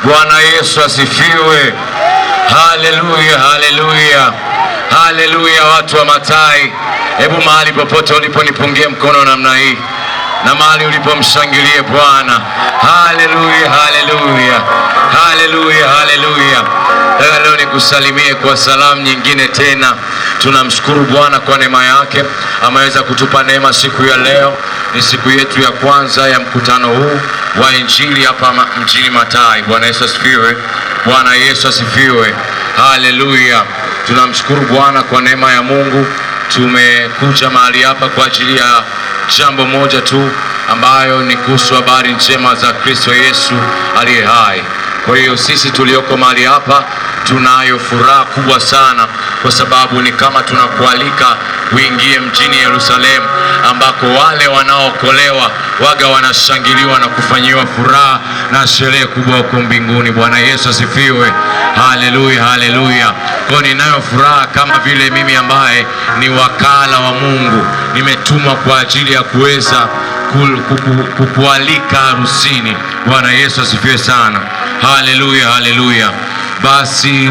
Bwana Yesu asifiwe. Haleluya, haleluya, haleluya. Watu wa Matai, hebu mahali popote ulipo nipungie mkono namna hii, na mahali ulipomshangilie Bwana. Haleluya, haleluya, haleluya, haleluya. Leo nikusalimie kwa salamu nyingine tena. Tunamshukuru Bwana kwa neema yake, ameweza kutupa neema siku ya leo. Ni siku yetu ya kwanza ya mkutano huu wa Injili hapa mjini Matai. Bwana Yesu asifiwe. Bwana Yesu asifiwe. Haleluya. Tunamshukuru Bwana kwa neema ya Mungu. Tumekuja mahali hapa kwa ajili ya jambo moja tu, ambayo ni kuhusu habari njema za Kristo Yesu aliye hai. Kwa hiyo sisi tulioko mahali hapa tunayo furaha kubwa sana, kwa sababu ni kama tunakualika uingie mjini Yerusalemu, ambako wale wanaokolewa waga wanashangiliwa na kufanyiwa furaha na sherehe kubwa huko mbinguni. Bwana Yesu asifiwe. Haleluya, haleluya. Kwa ninayo furaha kama vile mimi ambaye ni wakala wa Mungu, nimetumwa kwa ajili ya kuweza kukualika harusini. Bwana Yesu asifiwe sana. Haleluya, haleluya. Basi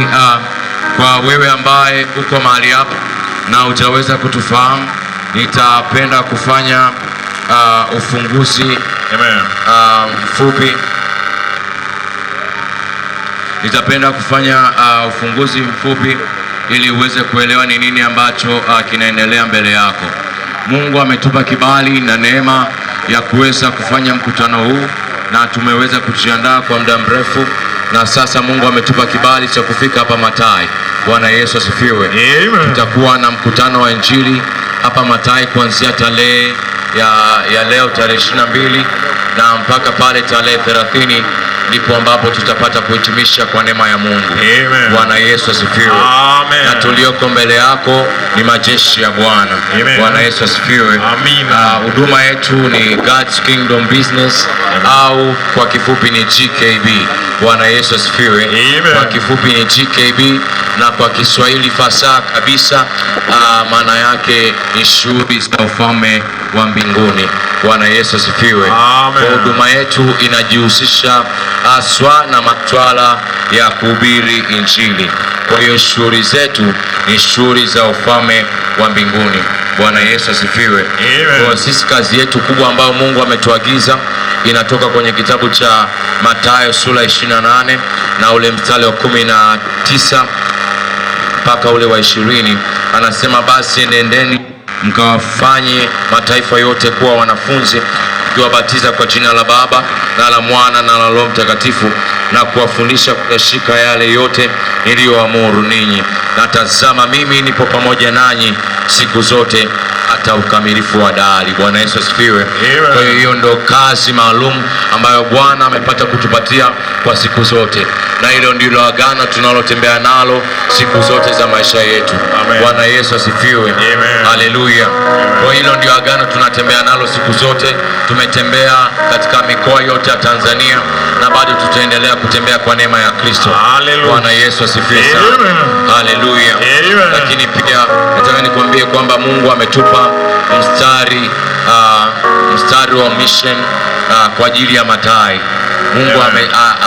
kwa wewe ambaye uko mahali hapa na hujaweza kutufahamu, nitapenda kufanya ufunguzi mfupi. Nitapenda kufanya ufunguzi mfupi ili uweze kuelewa ni nini ambacho kinaendelea mbele yako. Mungu ametupa kibali na neema ya kuweza kufanya mkutano huu, na tumeweza kujiandaa kwa muda mrefu, na sasa Mungu ametupa kibali cha kufika hapa Matai. Bwana Yesu asifiwe. Amen. Tutakuwa na mkutano wa Injili hapa Matai kuanzia tarehe ya leo tarehe 22 na mpaka pale tarehe 30, ndipo ambapo tutapata kuhitimisha kwa neema ya Mungu. Amen. Bwana Yesu asifiwe. Amen. Na tulioko mbele yako ni majeshi ya Bwana. Bwana Yesu asifiwe. Huduma yetu ni God's Kingdom Business. Amen. Au kwa kifupi ni GKB. Bwana Yesu asifiwe. Amen. Kwa kifupi ni GKB, na kwa Kiswahili fasaha kabisa maana yake ni shughuli za ufalme wa mbinguni. Bwana Yesu asifiwe. Kwa huduma yetu inajihusisha haswa na matwala ya kuhubiri Injili. Kwa hiyo shughuli zetu ni shughuli za ufalme wa mbinguni. Bwana Yesu asifiwe. Kwa sisi kazi yetu kubwa ambayo Mungu ametuagiza inatoka kwenye kitabu cha Mathayo sura 28 na ule mstari wa 19 mpaka ule wa 20. Anasema, basi nendeni mkawafanye mataifa yote kuwa wanafunzi, mkiwabatiza kwa jina la Baba na la Mwana na la Roho Mtakatifu, na kuwafundisha kuyashika yale yote niliyoamuru ninyi, na tazama mimi nipo pamoja nanyi siku zote hata ukamilifu wa dahari. Bwana Yesu asifiwe. Kwa hiyo ndio kazi maalum ambayo Bwana amepata kutupatia kwa siku zote, na hilo ndilo agano tunalotembea nalo siku zote za maisha yetu. Bwana Yesu asifiwe. Haleluya. Kwa hilo ndio agano tunatembea nalo siku zote. Tumetembea katika mikoa yote ya Tanzania na bado tutaendelea kutembea kwa neema ya Kristo. Bwana Yesu asifiwe sana. Haleluya. Lakini pia nataka nikwambie kwamba Mungu ametupa mstari wa mission kwa ajili ya Matai. Mungu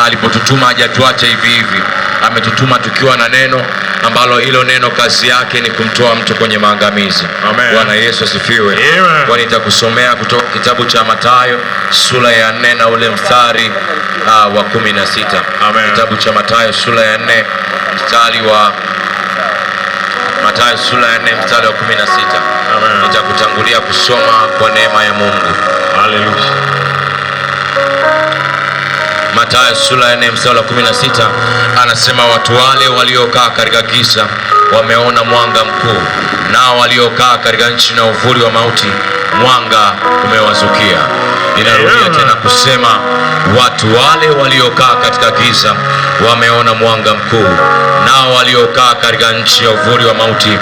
alipotutuma hajatuacha hivi hivi. Ametutuma tukiwa na neno ambalo hilo neno kazi yake ni kumtoa mtu kwenye maangamizi. Bwana Yesu asifiwe. Kwa nitakusomea kutoka kitabu cha Mathayo sura ya 4 na ule mstari wa 16. Kitabu cha Mathayo sura ya 4 mstari wa Mathayo sura ya 4 mstari wa 16. Nitakutangulia kusoma kwa neema ya Mungu. Haleluya. Mathayo sura ya 4 mstari wa 16 anasema, watu wale waliokaa katika giza wameona mwanga mkuu, nao waliokaa katika nchi na uvuli wa mauti mwanga umewazukia. Ninarudia tena kusema, watu wale waliokaa katika giza wameona mwanga mkuu, nao waliokaa katika nchi ya uvuli wa mauti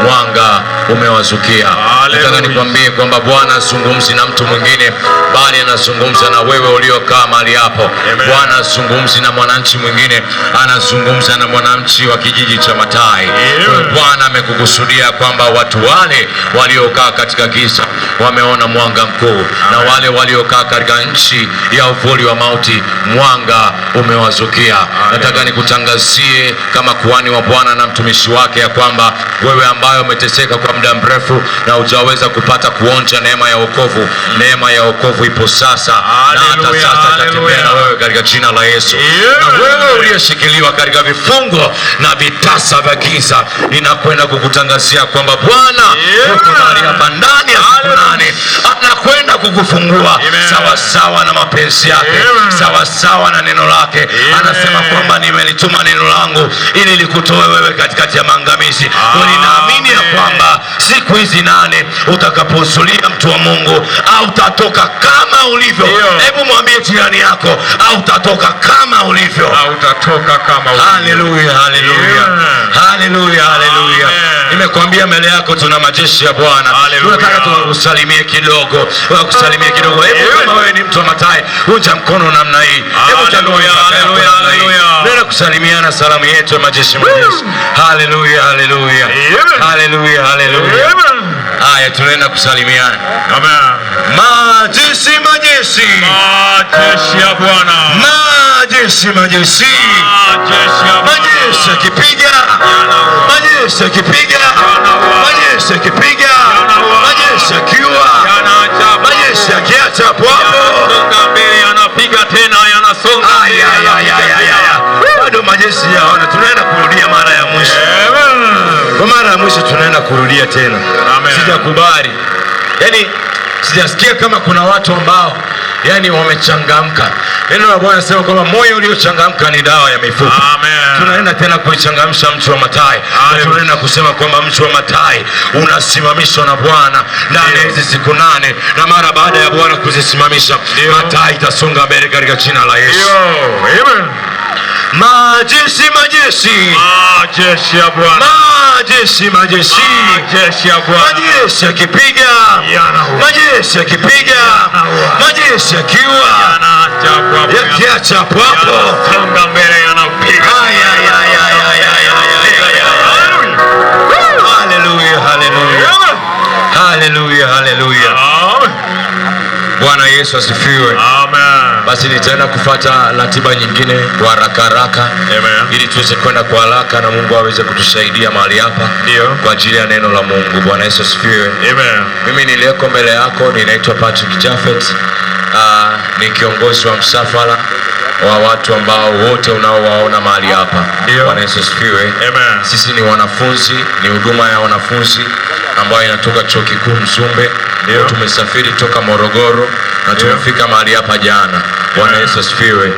mwanga umewazukia. Nataka nikwambie kwamba Bwana azungumzi na mtu mwingine, bali anazungumza na wewe uliokaa mahali hapo. Bwana azungumzi na mwananchi mwingine, anazungumza na mwananchi wa kijiji cha Matai. Bwana amekukusudia kwamba watu wale waliokaa katika giza wameona mwanga mkuu, na wale waliokaa katika nchi ya uvuli wa mauti, mwanga umewazukia. Nataka nikutangazie kama kuhani wa Bwana na mtumishi wake ya kwamba wewe ambaye umeteseka kwa muda mrefu na hujaweza kupata kuonja neema ya wokovu, neema ya wokovu ipo sasa, na hata sasa itatembea na wewe katika jina la Yesu. Na wewe uliyeshikiliwa katika vifungo na vitasa vya giza, ninakwenda kukutangazia kwamba Bwana yuko mahali hapa ndani ya siku 8 anakwenda kukufungua sawa sawa na mapenzi yake, sawa sawa na neno lake. Anasema kwamba nimelituma neno langu ili likutoe wewe katikati ya maangamizi. Ninaamini ya kwamba siku hizi 8 utakapohusulia mtu wa Mungu, au utatoka kama ulivyo. Hebu mwambie jirani yako, au utatoka kama ulivyo. Haleluya, haleluya, haleluya, haleluya. Nimekwambia mbele yako tuna majeshi ya Bwana. Tunataka tukusalimie kidogo, kusalimia kidogo. Hebu kama wewe ni mtu wa Mathayo, unja mkono namna hii. Hebu tanua namna hii. Nenda kusalimiana salamu yetu ya majeshi, majeshi. Haleluya, haleluya. Haleluya, haleluya. Haya, tunaenda kusalimiana. Amen. Majeshi, majeshi. Majeshi ya Bwana. Majeshi, majeshi. Majeshi yakipiga. Majeshi yakipiga. Majeshi yakipiga. Majeshi yakiua. Majeshi yakiacha hapo hapo. Yanapiga tena, yanasonga. Bado majeshi yaona. Tunaenda kurudia mara ya mwisho. Kwa mara ya mwisho tunaenda kurudia tena. Sijakubali. Yaani sijasikia kama kuna watu ambao wamechangamka. Neno la Bwana linasema kwamba moyo uliochangamka ni dawa ya mifupa. Tunaenda tena kuichangamsha mtu wa Mathayo. Tunaenda kusema kwamba mtu wa Mathayo unasimamishwa na Bwana ndani ya hizi siku 8, na mara baada ya Bwana kuzisimamisha, Mathayo itasonga mbele katika jina la Yesu. Amen. Majeshi, majeshi. Majeshi ya Bwana. Majeshi, majeshi. Majeshi ya Bwana. Majeshi yakipiga. Majeshi yakipiga. Majeshi yakiua. Yakiacha hapo hapo. Yanasonga mbele, yanapiga. Haleluya, haleluya. Haleluya, haleluya. Bwana Yesu asifiwe. Amen. Basi nitaenda kufuata ratiba nyingine kwa haraka haraka, ili tuweze kwenda kwa haraka na Mungu aweze kutusaidia mahali hapa kwa ajili ya neno la Mungu. Bwana Yesu asifiwe. Amen. Mimi niliyeko mbele yako ninaitwa Patrick Jaffet. Ni kiongozi wa msafara wa watu ambao wote unaowaona mahali hapa. Bwana Yesu asifiwe. Amen. Sisi ni wanafunzi, ni huduma ya wanafunzi ambayo inatoka Chuo Kikuu Mzumbe. Tumesafiri toka Morogoro na tumefika mahali hapa jana. Bwana Yesu asifiwe.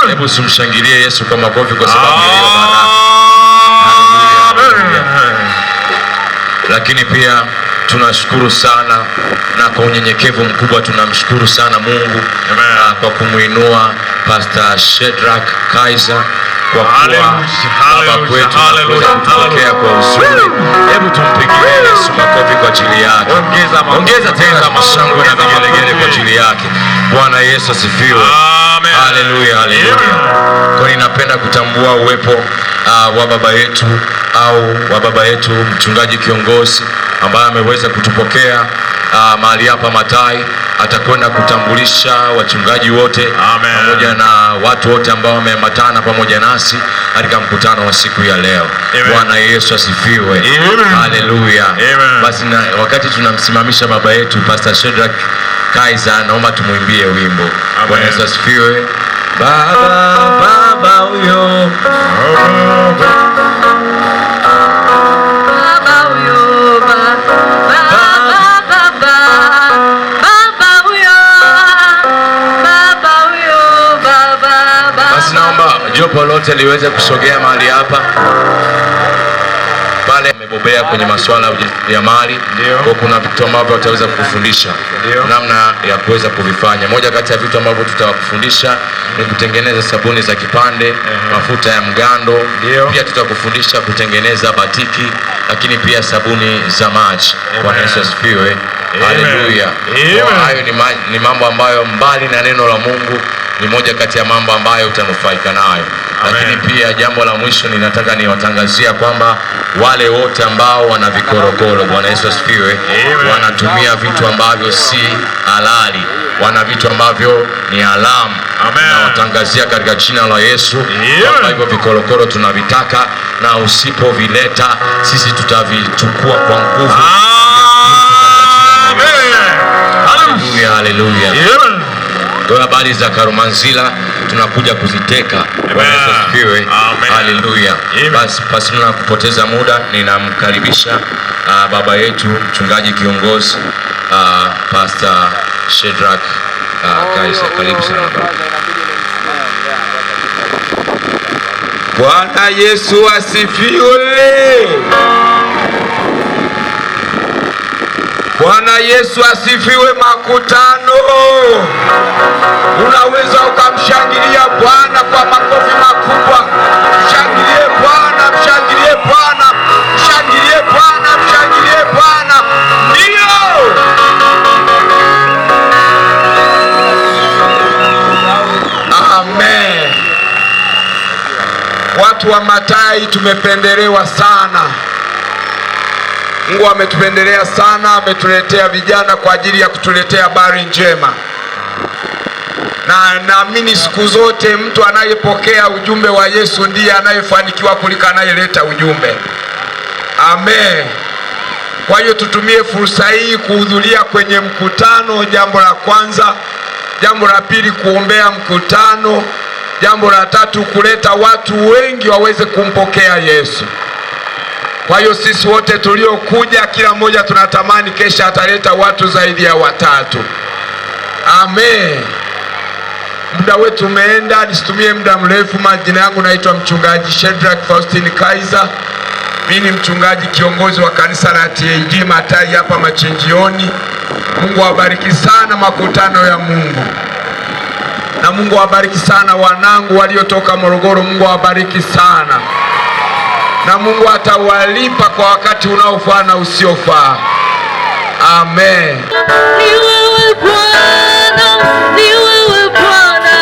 Hebu simshangilie Yesu kwa makofi kwa sababu ya hiyo baraka. Lakini pia tunashukuru sana na kwa unyenyekevu mkubwa tunamshukuru sana Mungu kwa kumuinua Pastor Shedrack Kaiser kwa kuwa baba kwetu na kutupokea kwa uzuri. Hebu tumpigie Yesu makofi kwa ajili yake. Ongeza tena mashangwe na vigelegele kwa ajili yake. Bwana Yesu asifiwe. Amen. Haleluya, haleluya. Kwa ninapenda kutambua uwepo wa baba yetu wa baba yetu mchungaji kiongozi ambaye ameweza kutupokea mahali hapa Mathayo. Atakwenda kutambulisha wachungaji wote pamoja na watu wote ambao wameambatana pamoja nasi katika mkutano wa siku ya leo. Bwana Yesu asifiwe. Haleluya. Basi wakati tunamsimamisha baba yetu Pastor Shedrack Kaiser, naomba tumuimbie wimbo. Bwana Yesu asifiwe. Baba huyo jopo lote liweze kusogea mahali hapa. Pale amebobea kwenye masuala ya mali. Kwa kuna vitu ambavyo wataweza kufundisha namna ya kuweza kuvifanya. Moja kati ya vitu ambavyo tutawafundisha ni kutengeneza sabuni za kipande, mafuta ya mgando. Pia tutakufundisha kutengeneza batiki, lakini pia sabuni za maji. Bwana Yesu asifiwe. Haleluya. Hayo ni mambo ambayo mbali na neno la Mungu ni moja kati ya mambo ambayo utanufaika nayo. Lakini pia jambo la mwisho ninataka niwatangazia kwamba wale wote ambao wana vikorokoro, Bwana Yesu asifiwe, wanatumia vitu ambavyo si halali, wana vitu ambavyo ni haramu, na watangazia katika jina la Yesu kwamba hivyo vikorokoro tunavitaka, na usipovileta sisi tutavichukua kwa nguvu. Haleluya, haleluya. Kwa habari za Karumanzila tunakuja kuziteka. Bwana Yesu asifiwe. Haleluya. Basi pasina kupoteza muda ninamkaribisha baba yetu mchungaji kiongozi Pastor Shedrack Kaisa. Karibu sana baba. Bwana Yesu asifiwe. Bwana Yesu asifiwe. Makutano, unaweza ukamshangilia Bwana kwa makofi makubwa. Mshangilie Bwana, mshangilie Bwana, mshangilie Bwana, mshangilie Bwana. Ndio. Amen. Watu wa Matai tumependelewa sana. Mungu ametupendelea sana, ametuletea vijana kwa ajili ya kutuletea habari njema. Na naamini siku zote mtu anayepokea ujumbe wa Yesu ndiye anayefanikiwa kuliko anayeleta ujumbe. Amen. Kwa hiyo tutumie fursa hii kuhudhuria kwenye mkutano, jambo la kwanza. Jambo la pili, kuombea mkutano. Jambo la tatu, kuleta watu wengi waweze kumpokea Yesu. Kwa hiyo sisi wote tuliokuja, kila mmoja tunatamani kesha ataleta watu zaidi ya watatu. Amen. Muda wetu umeenda, nisitumie muda mrefu. Majina yangu naitwa mchungaji Shedrack Faustin Kaisa. Mimi ni mchungaji kiongozi wa kanisa la TAG Matai hapa Machinjioni. Mungu awabariki sana makutano ya Mungu. Na Mungu awabariki sana wanangu waliotoka Morogoro. Mungu awabariki sana. Na Mungu atawalipa kwa wakati unaofaa na usiofaa. Amen. Ni wewe Bwana, ni wewe Bwana.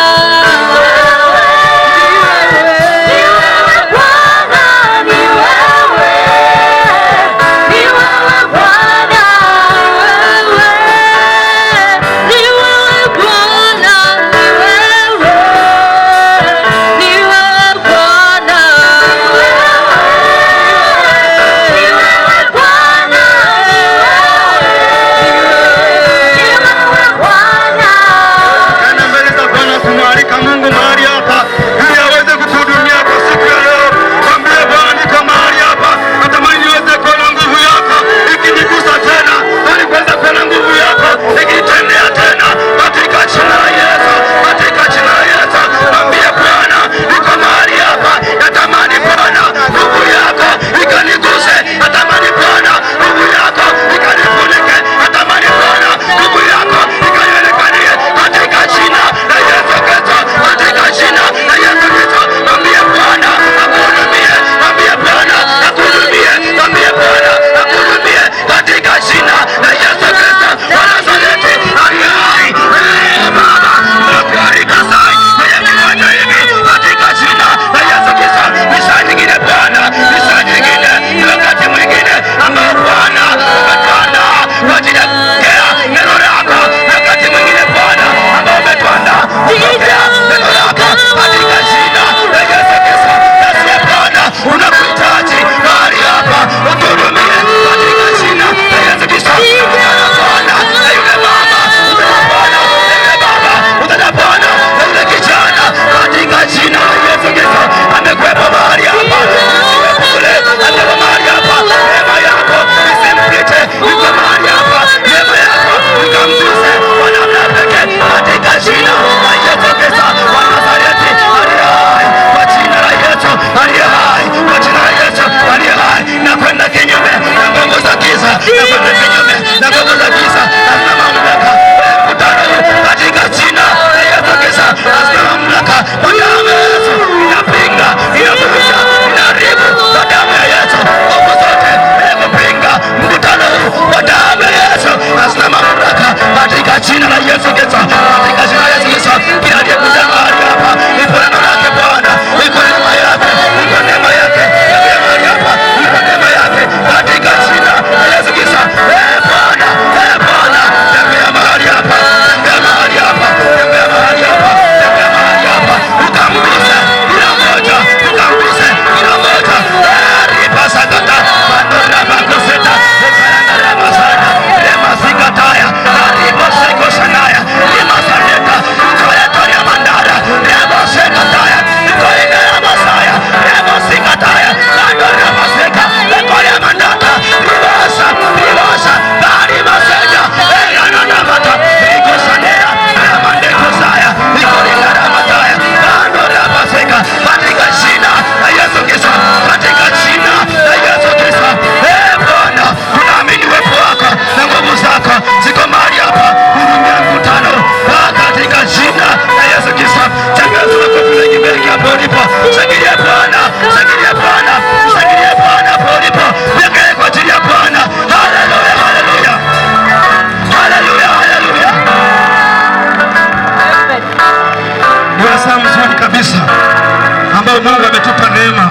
Mungu ametupa neema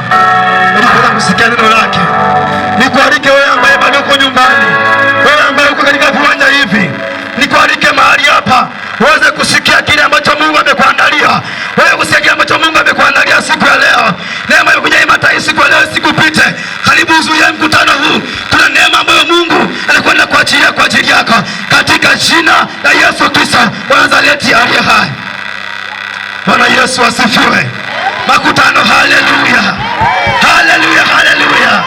ya kusikia neno lake. Nikualike wewe ambaye bado uko nyumbani, wewe ambaye uko katika viwanja hivi, nikualike mahali hapa uweze kusikia kile ambacho Mungu amekuandalia. Wewe kusikia kile ambacho Mungu amekuandalia siku ya leo. Neema ya kuja Imatai siku ya leo isikupite. Karibu uzuie mkutano huu. Kuna neema ambayo Mungu anakwenda kuachilia kwa ajili yako katika jina la Yesu Kristo wa Nazareti aliye hai. Bwana Yesu asifiwe. Makutano, haleluya. Haleluya, haleluya.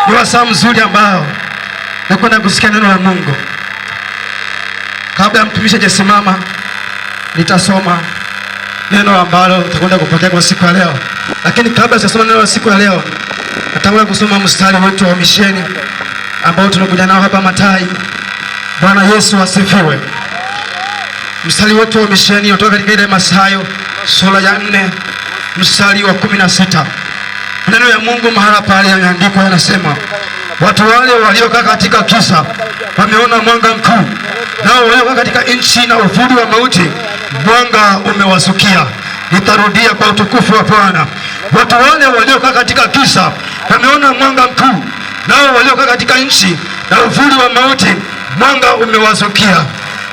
Ni wasaa mzuri ambao nakwenda kusikia neno la Mungu. Kabla ya mtumishi hajasimama, nitasoma neno ambalo tutakwenda kupokea kwa siku ya leo. Lakini kabla sijasoma neno la siku ya leo, nataka kusoma mstari wetu wa misheni ambao tunakuja nao hapa Mathayo. Bwana Yesu asifiwe. Mstari wetu wa misheni unatoka katika ile Mathayo sura ya 4 mstari wa 16. Neno ya Mungu mahala pale yameandikwa, yanasema, watu wale waliokaa katika kisa wameona mwanga mkuu, nao waliokaa katika nchi na uvuli wa mauti mwanga umewasukia. Nitarudia kwa utukufu wa Bwana. Watu wale waliokaa katika kisa wameona mwanga mkuu, nao waliokaa katika nchi na uvuli wa mauti mwanga umewasukia.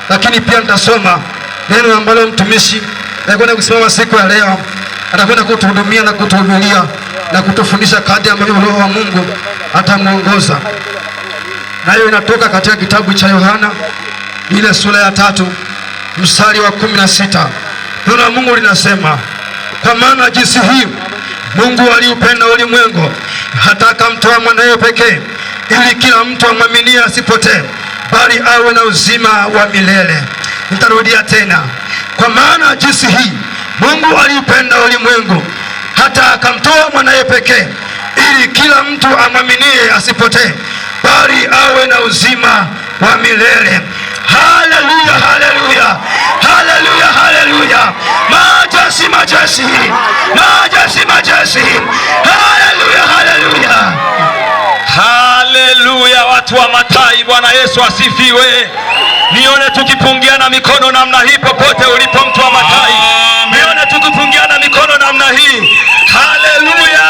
Lakini pia nitasoma neno ambalo mtumishi anakwenda kusimama siku ya leo, atakwenda kutuhudumia na kutuhubiria na kutufundisha kadri ambavyo Roho wa Mungu atamuongoza. Nayo inatoka katika kitabu cha Yohana ile sura ya 3 mstari wa 16. Neno la Mungu linasema, kwa maana jinsi hii Mungu aliupenda ulimwengu hata akamtoa mwanawe pekee, ili kila mtu amwaminie asipotee, bali awe na uzima wa milele. Nitarudia tena. Kwa maana jinsi hii Mungu aliupenda ulimwengu hata akamtoa mwanawe pekee, ili kila mtu amwaminie asipotee, bali awe na uzima wa milele. Haleluya, haleluya, haleluya, haleluya. Majeshi, majeshi, majeshi, majeshi. Haleluya, haleluya, haleluya. Watu wa Mathayo, Bwana Yesu asifiwe. Nione tukipungiana mikono namna hii popote ulipo, mtu wa Mathayo. Nione tukipungiana mikono namna hii. Haleluya.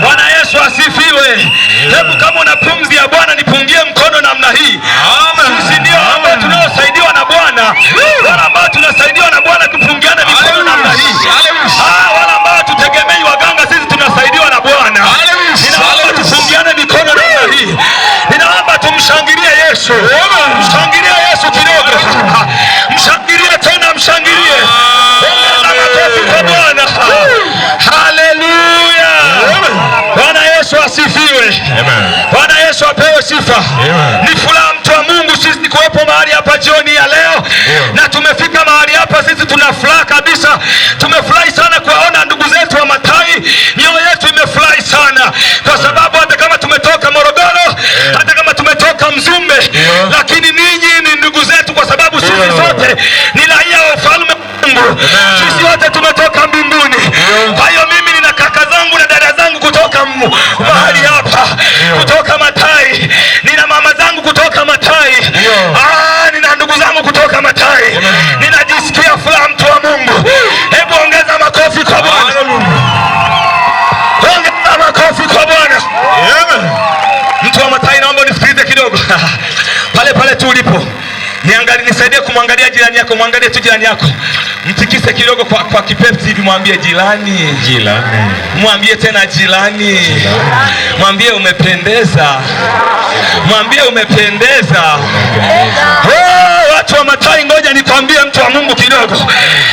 Bwana Yesu asifiwe. Hebu kama una pumzi ya Bwana nipungie mkono namna hii. Sisi ndio ambao tunaosaidiwa na Bwana. Wale ambao tunasaidiwa na Bwana kupungiana mikono namna hii. Wale ambao tutegemei waganga, sisi tunasaidiwa na Bwana. Ninaomba tupungiane mikono namna hii. Ninaomba tumshangilie Yesu. Mshangilie Yesu kidogo. Mshangilie tena, mshangilie. Ongeza makofi kwa Bwana. Haleluya. Bwana Yesu asifiwe. Bwana Yesu apewe sifa. Ni furaha mtu wa Mungu sisi kuwepo mahali hapa jioni ya leo. Na tumefika mahali hapa, sisi tuna furaha kabisa. Tumefurahi sana kuwaona ndugu zetu wa Mathayo. Mioyo yetu imefurahi sana kwa sababu hata kama tumetoka Morogoro, hata kama tumetoka Mzumbe, lakini ninyi ni ndugu zetu kwa sababu sisi sote ni raia wa ufalme wa Mungu. Sisi wote tumetoka mbinguni. Kwa hiyo mimi nina kaka zangu na dada zangu kutoka mahali hapa, kutoka Mathayo. Nina mama zangu kutoka Mathayo. Nina ndugu zangu kutoka Mathayo. Ninajisikia furaha, mtu wa Mungu. Hebu ongeza makofi kwa Bwana. Ongeza makofi kwa Bwana. Mtu wa Mathayo, naomba unisikilize kidogo. Pale pale tu ulipo, niangalie, nisaidie kumwangalia jirani yako. Mwangalie tu jirani yako, mtikise kidogo kwa kipepsi hivi, mwambie jirani, jirani. Mwambie tena jirani. Mwambie umependeza. Mwambie umependeza. Watu wa Mathayo, ngoja nikwambie mtu wa Mungu kidogo.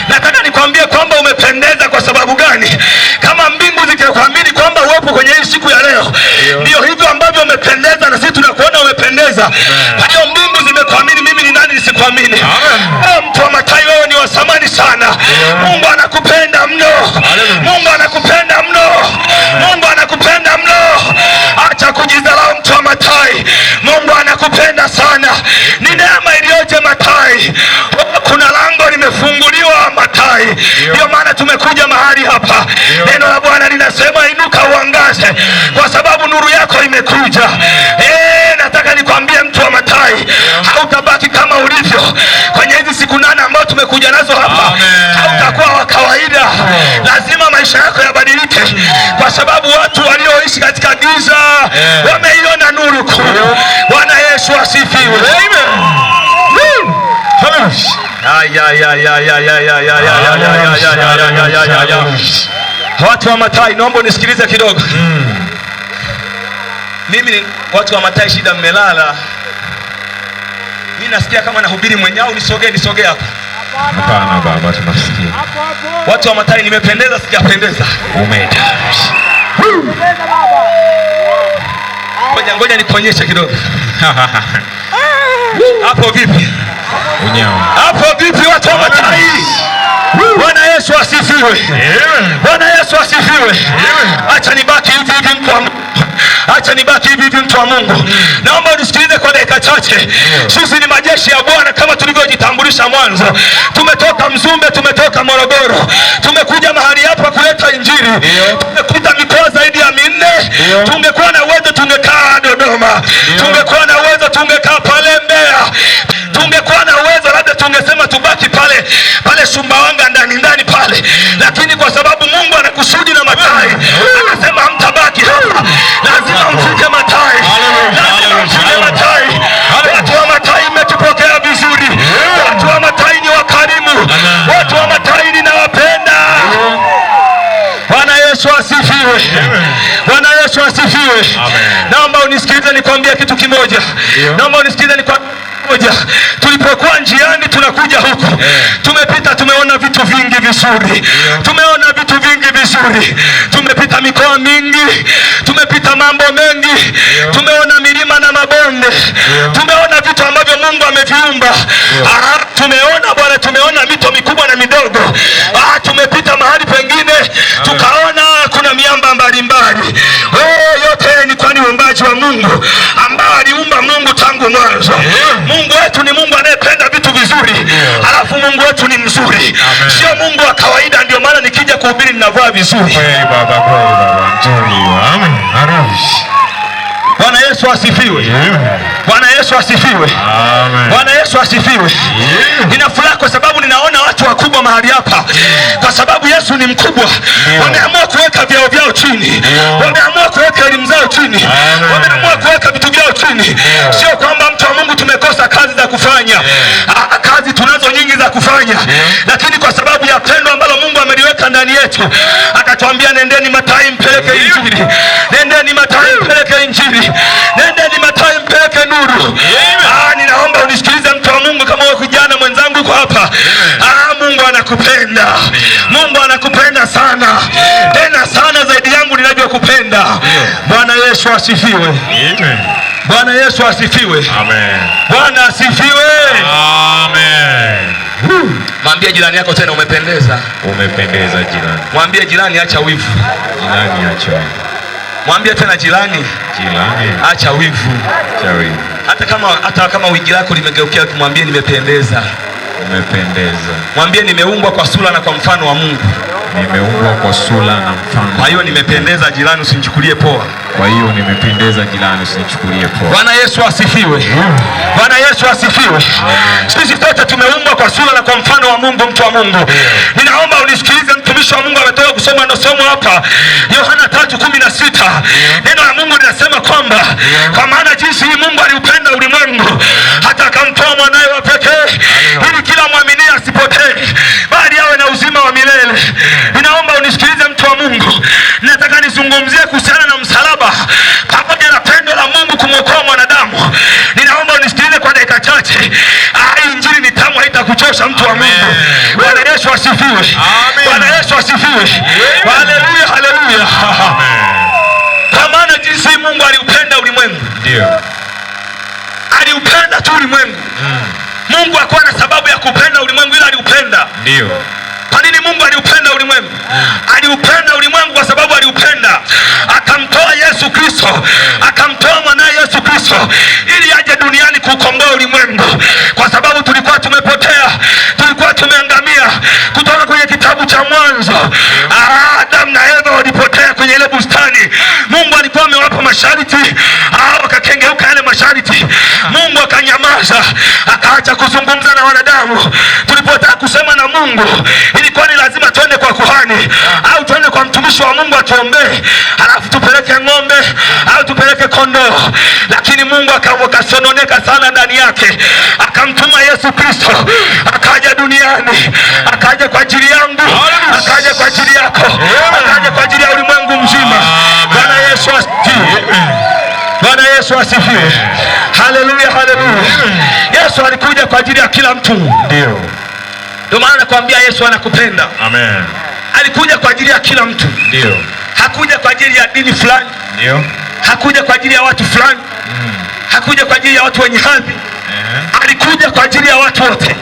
Nataka nikwambie kwamba umependeza kwa sababu gani? Kama mbingu zitakuamini kwamba uwepo kwenye hii siku ya leo, ndio hivyo ambavyo umependeza, na sisi tunakuona umependeza. Kwa hiyo mbingu zimekuamini, mimi ni nani nisikuamini? Mtu wa Mathayo, wewe ni wa thamani sana. Mungu anakupenda mno. Mungu anakupenda mno. Mungu anakupenda mno. Acha kujidharau, mtu wa Mathayo. Mungu anakupenda sana. Ni neema iliyoje Mathayo. Kuna lango limefunguliwa Mathayo. Ndio maana tumekuja mahali hapa. Neno la Bwana linasema inuka uangaze, kwa sababu nuru yako imekuja. Nataka nikwambie mtu wa Mathayo, hautabaki kama ulivyo kwenye hizi siku 8 ambazo tumekuja nazo hapa. Hautakuwa wa kawaida. Lazima maisha yako Watu wa Matai, naomba unisikilize kidogo. Mimi watu wa Matai, shida mmelala. Mimi nasikia kama nahubiri mwenyewe. Nisogee hapa. Hapana baba, tunasikia. Watu wa Matai, nimependeza sijapendeza? Ngoja nikuonyeshe kidogo. Hapo vipi? Hapo vipi watu wa Matai? Bwana Yesu asifiwe. Bwana Yesu asifiwe. Acha nibaki hivi mtu wa Mungu. Acha nibaki hivi mtu wa Mungu. Naomba unisikilize kwa dakika chache. Sisi ni majeshi ya Bwana kama tulivyojitambulisha mwanzo. Tumetoka Mzumbe, tumetoka Morogoro. Tumekuja mahali hapa kuleta Injili. Tumekuja mikoa zaidi ya 4. Tungekuwa na uwezo tungekaa Dodoma. Tungekuwa na uwezo tungekaa pale Mbeya. Tungekuwa na uwezo labda tungesema tubaki pale Sumbawanga ndani pale. Lakini kwa sababu Mungu ana kusudi na Matai, akasema hamtabaki hapa. Lazima mfike Matai. Lazima mfike Matai. Watu wa Matai mmetupokea vizuri. Watu wa Matai ni wakarimu. Watu wa Matai ninawapenda. Bwana Yesu asifiwe. Bwana Yesu asifiwe. Naomba unisikilize nikwambie kitu kimoja. Naomba unisikilize nikwambie moja. Tulipokuwa njiani tunakuja huku, tumepita, tumeona vitu vingi vizuri. Tumeona vitu vingi vizuri. Tumepita mikoa mingi, tumepita mambo mengi. Tumeona milima na mabonde. Tumeona vitu ambavyo Mungu ameviumba. Tumeona Bwana, tumeona mito mikubwa na midogo. Tumepita mahali pengine tukaona kuna miamba mbalimbali. Yote ni kwani uumbaji wa Mungu ambao aliumba Mungu tangu mwanzo. Mungu wetu ni Mungu anayependa vitu vizuri. Alafu Mungu wetu ni mzuri. Sio Mungu wa kawaida. Ndio maana nikija kuhubiri ninavaa vizuri. Kweli baba, kweli baba. Amen. Bwana Yesu asifiwe. Bwana Yesu asifiwe. Amen. Bwana Yesu asifiwe. Nina furaha kwa sababu ninaona watu wakubwa mahali hapa. Kwa sababu Yesu ni mkubwa. Wameamua kuweka vyao vyao chini. Wameamua kuweka elimu zao chini. Wameamua kuweka vitu vyao chini. Sio kwamba mtu wa Mungu tumekosa kazi za kufanya. Kazi tunazo nyingi za kufanya. Lakini kwa sababu ya pendo ambalo Mungu ameliweka ndani yetu, akatuambia nendeni Matai mpeleke Injili. Nendeni Matai mpeleke Injili. Nendeni Matai mpeleke nuru. Ninaomba unisikilize mtu wa Mungu, kama wewe kijana mwenzangu uko hapa. Mungu anakupenda. Mungu anakupenda sana. Tena sana zaidi yangu ninavyokupenda. Bwana Yesu asifiwe. Amen. Bwana Yesu asifiwe. Amen. Bwana asifiwe. Amen. Mwambie jirani yako tena, umependeza. Umependeza jirani. Mwambie jirani, acha wivu. Jirani acha wivu. Mwambie tena jirani, acha wivu. Hata kama wigi lako limegeukia, kumwambie nimependeza. Umependeza. Mwambie nimeumbwa kwa sura na kwa mfano wa Mungu. Nimeumbwa kwa sura na mfano. Kwa hiyo nimependeza jirani, usinichukulie poa. Kwa hiyo nimependeza jirani, usinichukulie poa. Bwana Yesu asifiwe. Bwana Yesu asifiwe. Sisi sote tumeumbwa kwa sura na kwa mfano wa Mungu, mtu wa Mungu. Ninaomba unisikilize, mtumishi wa Mungu ametoka kusoma na somo hapa. Yohana 3:16. Neno la Mungu linasema kwamba kwa maana jinsi hii Mungu aliupenda ulimwengu hata akamtoa mwanae wa pekee, ili kila mwamini asipotee bali awe na uzima wa milele. Ninaomba unisikilize, mtu wa Mungu. Nataka nizungumzie kuhusiana na msalaba pamoja na pendo la Mungu kumwokoa mwanadamu. Ninaomba unisikilize kwa dakika chache. Injili ni tamu, haitakuchosha mtu wa Mungu. Bwana Yesu asifiwe. Bwana Yesu asifiwe. Haleluya, haleluya. Kwa maana jinsi Mungu aliupenda ulimwengu. Ndio. Aliupenda tu ulimwengu. Mungu hakuwa na sababu ya kupenda ulimwengu, ila aliupenda. Ndio. Kwa nini Mungu aliupenda ulimwengu? Aliupenda ulimwengu kwa sababu aliupenda. Akamtoa Yesu Kristo, akamtoa mwanae Yesu Kristo ili aje duniani kukomboa ulimwengu. Kwa sababu tulikuwa tumepotea, tulikuwa tumeangamia. Kutoka kwenye kitabu cha Mwanzo, Adam na Eva walipotea kwenye ile bustani. Mungu alikuwa amewapa masharti, wakakengeuka yale masharti. Mungu akanyamaza, akaacha kuzungumza na wanadamu. Tulipotaka kusema na Mungu, ilikuwa ni lazima twende kwa kuhani au twende kwa mtumishi wa Mungu atuombee, alafu tupeleke ng'ombe au afadhali tupeleke kondoo. Lakini Mungu akasononeka sana ndani yake, akamtuma Yesu Kristo, akaja duniani, akaja kwa ajili yangu, akaja kwa ajili yako, akaja kwa ajili ya ulimwengu mzima. Bwana Yesu asifiwe. Bwana Yesu asifiwe. Haleluya, haleluya. Yesu alikuja kwa ajili ya kila mtu. Ndio. Ndio maana nakwambia Yesu anakupenda. Amen. Alikuja kwa ajili ya kila mtu. Ndio. Hakuja kwa ajili ya dini fulani. Ndio. Hakuja kwa ajili ya watu fulani. Hakuja kwa ajili ya watu wenye hadhi. Alikuja kwa ajili ya watu wote.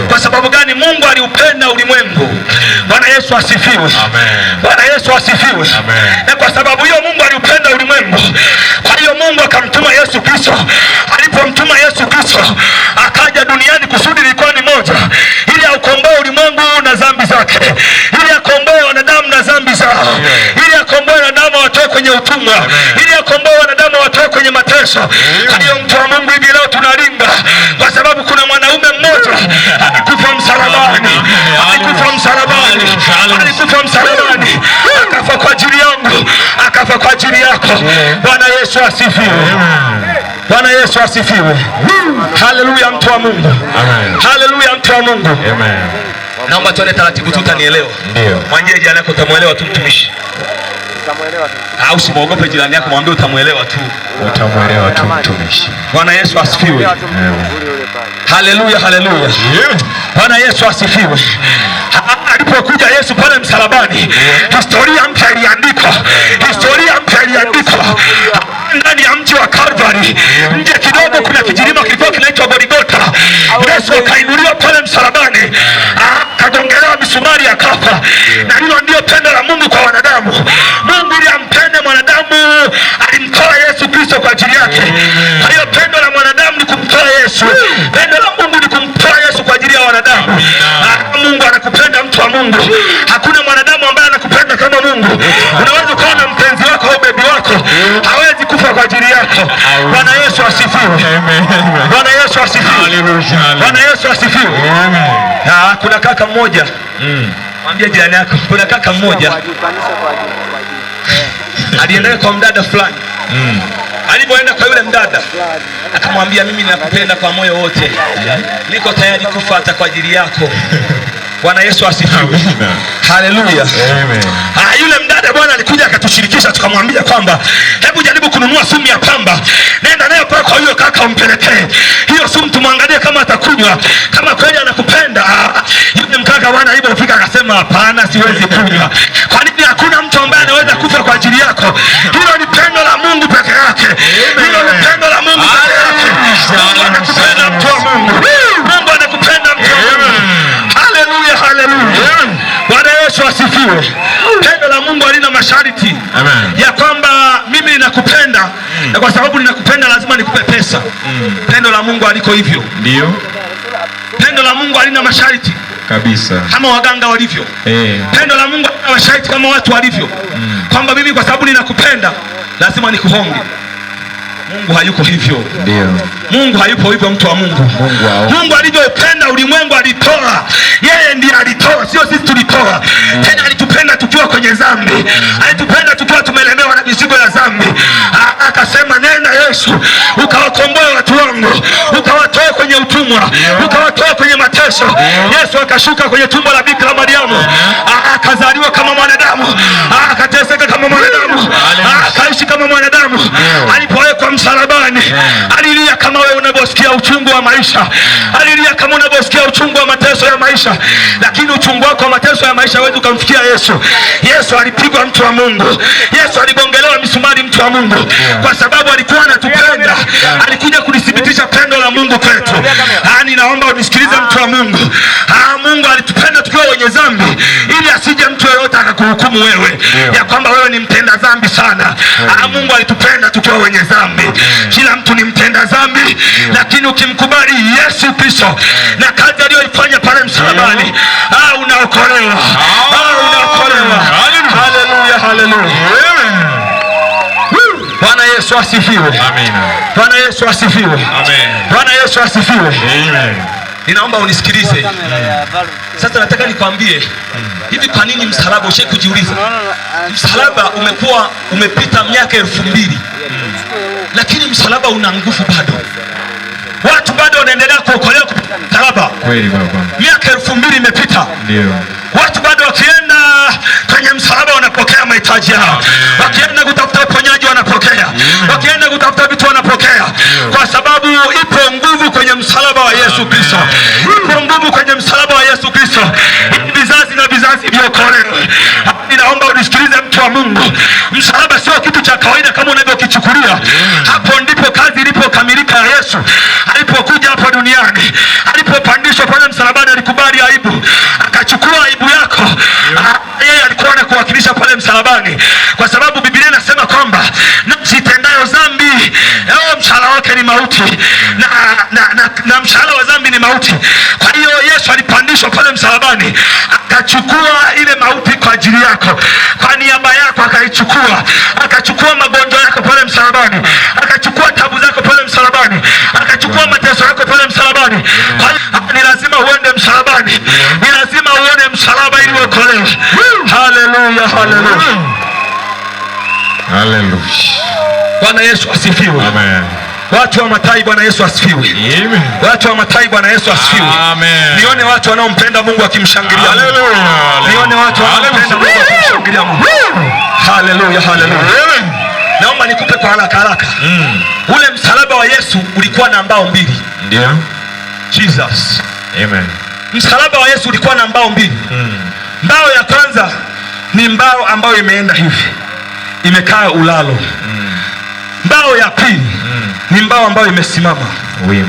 Kwa sababu gani? Mungu aliupenda ulimwengu. Bwana Yesu asifiwe. Amen. Bwana Yesu asifiwe. Amen. Na kwa sababu hiyo Mungu aliupenda ulimwengu. Kwa hiyo Mungu akamtuma Yesu Kristo. Alipomtuma Yesu Kristo, akaja duniani, kusudi lilikuwa ni moja, ili aukomboe ulimwengu na dhambi zake, ili akomboe wanadamu na dhambi zao, ili akomboe wanadamu watoe kwenye utumwa, ili akomboe wanadamu watoe kwenye mateso. Kwa hiyo mtu wa Mungu, hivi leo tunalinga kwa sababu kuna mwanaume mmoja alikufa msalabani, alikufa msalabani, alikufa msalabani, akafa kwa ajili yangu, akafa kwa ajili yako. Bwana Yesu asifiwe. Bwana Yesu asifiwe. Haleluya, mtu wa Mungu. Amen. Haleluya, mtu wa Mungu. Amen. Naomba tuone taratibu tu, utanielewa. Ndio. Mwambie jirani yako utamuelewa tu, mtumishi. Au usimwogope jirani yako, mwambie utamuelewa tu. Utamuelewa tu, mtumishi. Bwana Yesu asifiwe. Haleluya, haleluya. Bwana Yesu asifiwe. Alipokuja Yesu pale msalabani, historia mpya iliandikwa. Historia mpya iliandikwa ndani ya mji wa Calvary. Nje kidogo kuna kijilima kilikuwa kinaitwa Golgotha. Yesu akainuliwa pale msalabani, akagongelewa misumari, akafa. Na hilo ndio pendo la Mungu kwa wanadamu. Mungu ili ampende mwanadamu, alimtoa Yesu Kristo kwa ajili yake. Kwa hiyo pendo la mwanadamu ni kumtoa Yesu. Pendo la Mungu ni kumtoa Yesu kwa ajili ya wanadamu. Mungu anakupenda, mtu wa Mungu. Hakuna mwanadamu ambaye anakupenda kama Mungu. Unaweza kuwa na mpenzi wako au bebi wako, hawezi kufa kwa ajili yako. Bwana Yesu asifiwe. Bwana Yesu asifiwe. Bwana Yesu asifiwe. Kuna kaka mmoja, mwambie jirani yako, kuna kaka mmoja alienda kwa mdada fulani. Alipoenda kwa yule mdada, akamwambia, mimi nakupenda kwa moyo wote, niko tayari kufa hata kwa ajili yako. Bwana Yesu asifiwe. Haleluya. Amen. Yule mdada bwana alikuja akatushirikisha, tukamwambia kwamba hebu jaribu kununua sumu ya pamba, nenda nayo pale kwa huyo kaka umpelekee hiyo sumu, tumwangalie kama atakunywa, kama kweli anakupenda. Yule mkaka bwana alipofika akasema, hapana, siwezi kunywa. Kwa nini? Hakuna mtu ambaye anaweza kufa kwa ajili yako. Hilo ni pendo la Mungu peke yake. Hilo ni pendo la Mungu peke yake. Mungu anakupenda, mtu wa Mungu. Mungu anakupenda, mtu wa Mungu. Haleluya, haleluya. Bwana Yesu asifiwe. Pendo la Mungu halina masharti. Amen. Ya kwamba mimi ninakupenda na kwa sababu ninakupenda lazima nikupe pesa. Pendo la Mungu haliko hivyo. Ndio. Pendo la Mungu halina masharti kabisa, kama waganga walivyo. Pendo la Mungu halina masharti kama watu walivyo. Kwamba mimi kwa sababu ninakupenda lazima nikuhonge. Mungu hayuko hivyo. Ndio. Mungu hayupo hivyo, mtu wa Mungu. Mungu alivyopenda ulimwengu alitoa. Yeye ndiye alitoa, sio sisi tulitoa. Tena alitupenda tukiwa kwenye dhambi. Alitupenda tukiwa tumelemewa na mizigo ya dhambi. Akasema, nenda Yesu, ukawakomboe watu wangu, ukawatoe kwenye utumwa, ukawatoe kwenye mateso. Yesu akashuka kwenye tumbo la Bikira Mariamu, akazaliwa kama mwanadamu, akateseka kama mwanadamu, akaishi kama mwanadamu. Alipowekwa msalabani, alilia kama wewe unavyosikia uchungu wa maisha, alilia kama unavyosikia uchungu wa mateso ya maisha. Lakini uchungu wako wa mateso ya maisha hawezi ukamfikia Yesu. Yesu alipigwa, mtu wa Mungu. Yesu aligongelewa misumari, mtu wa Mungu, kwa sababu alikuwa anatupenda. Alikuja kulithibitisha pendo la Mungu kwetu. Ninaomba unisikilize, mtu wa Mungu. Mungu alitupenda tukiwa wenye dhambi, ili asije mtu yeyote akakuhukumu wewe ya kwamba wewe ni mtenda dhambi sana. Mungu alitupenda tukiwa wenye dhambi. Kila mtu ni mtenda dhambi, lakini ukimkubali Yesu Kristo na kazi aliyoifanya pale msalabani, unaokolewa. Unaokolewa. Haleluya, haleluya. Bwana Yesu asifiwe. Amen. Bwana Yesu asifiwe. Amen. Bwana Yesu asifiwe. Amen. ninaomba unisikilize. Sasa nataka nikwambie hivi, kwa nini msalaba? Ushe kujiuliza, msalaba umekuwa umepita miaka 2000, lakini msalaba una nguvu bado. Watu bado wanaendelea kuokolewa kupitia msalaba. Kweli baba. Miaka 2000 imepita. Ndio. Watu bado wakienda kwenye msalaba wanapokea mahitaji yao. Wakienda kutafuta uponyaji wanapokea. Wakienda kutafuta vitu wanapokea. Kwa sababu ipo nguvu kwenye msalaba wa Yesu Kristo. Ipo nguvu kwenye msalaba wa Yesu Kristo. Vizazi na vizazi viokolewe. Ninaomba unisikilize mtu wa Mungu. Msalaba sio kitu cha kawaida kama unavyokichukulia. Hapo ndipo kazi ilipokamilika ya Yesu. Alipokuja hapa duniani, alipopandishwa pale msalabani, alikubali aibu, akachukua aibu yako. Yeye alikuwa anakuwakilisha pale msalabani, kwa sababu Biblia inasema kwamba nafsi itendayo dhambi mshahara wake ni mauti, na mshahara wa dhambi ni mauti. Kwa hiyo Yesu alipandishwa pale msalabani, akachukua ile mauti kwa ajili yako, kwa niaba yako akaichukua. Akachukua magonjwa yako pale msalabani, akachukua tabu zako pale msalabani, akachukua mateso yako pale msalabani. Kwa ni lazima uende msalabani, ni lazima uone msalaba ili uokolewe. Haleluya, haleluya, Haleluya. Bwana Yesu asifiwe. Amen. Watu wa Matai, Bwana Yesu asifiwe. Amen. Watu wa Matai, Bwana Yesu asifiwe. Amen. Nione watu wanaompenda Mungu akimshangilia. Haleluya. Nione watu wanaompenda Mungu akimshangilia Mungu. Haleluya, haleluya. Naomba nikupe kwa haraka haraka. Ule msalaba wa Yesu ulikuwa na mbao mbili. Ndio. Jesus. Amen. Msalaba wa Yesu ulikuwa na mbao mbili. Mbao ya kwanza ni mbao ambayo imeenda hivi, imekaa ulalo. Mbao ya pili ni mbao ambayo imesimama Wima.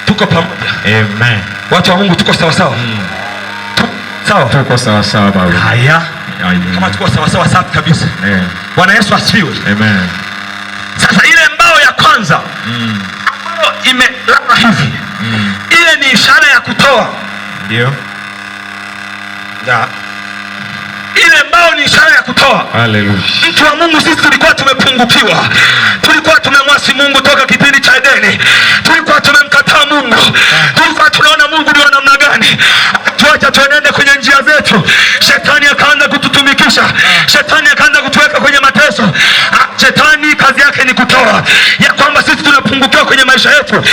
Tuko pamoja? Amen. Watu wa Mungu, tuko sawa sawa? Sawa. Tuko sawa sawa baba. Haya. Kama tuko sawa sawa, safi kabisa. Bwana Yesu asifiwe. Amen. Sasa ile mbao ya kwanza ambayo imelala hivi, ile ni ishara ya kutoa. Ndio. Ile mbao ni ishara ya kutoa. Haleluya. Mtu wa Mungu, sisi tulikuwa tumepungukiwa, tulikuwa tumemwasi Mungu toka kipindi cha Edeni, tulikuwa tumemkataa Mungu, tulikuwa tunaona Mungu ni wa namna gani, tuacha tuenende kwenye njia zetu. Shetani akaanza kututumikisha, shetani akaanza kutuweka kwenye mateso. Shetani kazi yake ni kutoa, ya kwamba sisi tunapungukiwa kwenye maisha yetu.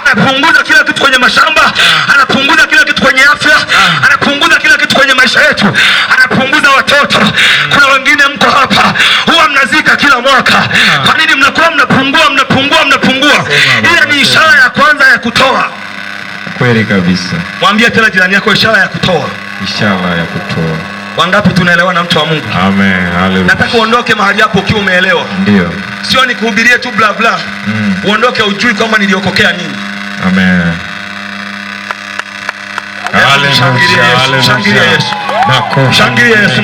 Anapunguza kila kitu kwenye mashamba, anapunguza kila kitu kwenye afya, anapunguza kila kitu kwenye maisha yetu, anapunguza watoto. Kuna wengine mko hapa huwa mnazika kila mwaka. Kwa nini mnakuwa mnapungua? Ile ni ishara ya kwanza ya kutoa. Kweli kabisa. Mwambie tena jirani yako, ishara ya kutoa. Ishara ya kutoa. Wangapi tunaelewa na mtu wa Mungu? Amen. Haleluya. Nataka uondoke mahali hapo ukiwa umeelewa. Ndio. Sio nikuhubirie tu bla bla. Uondoke ujui kwamba niliokokea nini. Amen. Haleluya. Shangilia Yesu. Shangilia Yesu.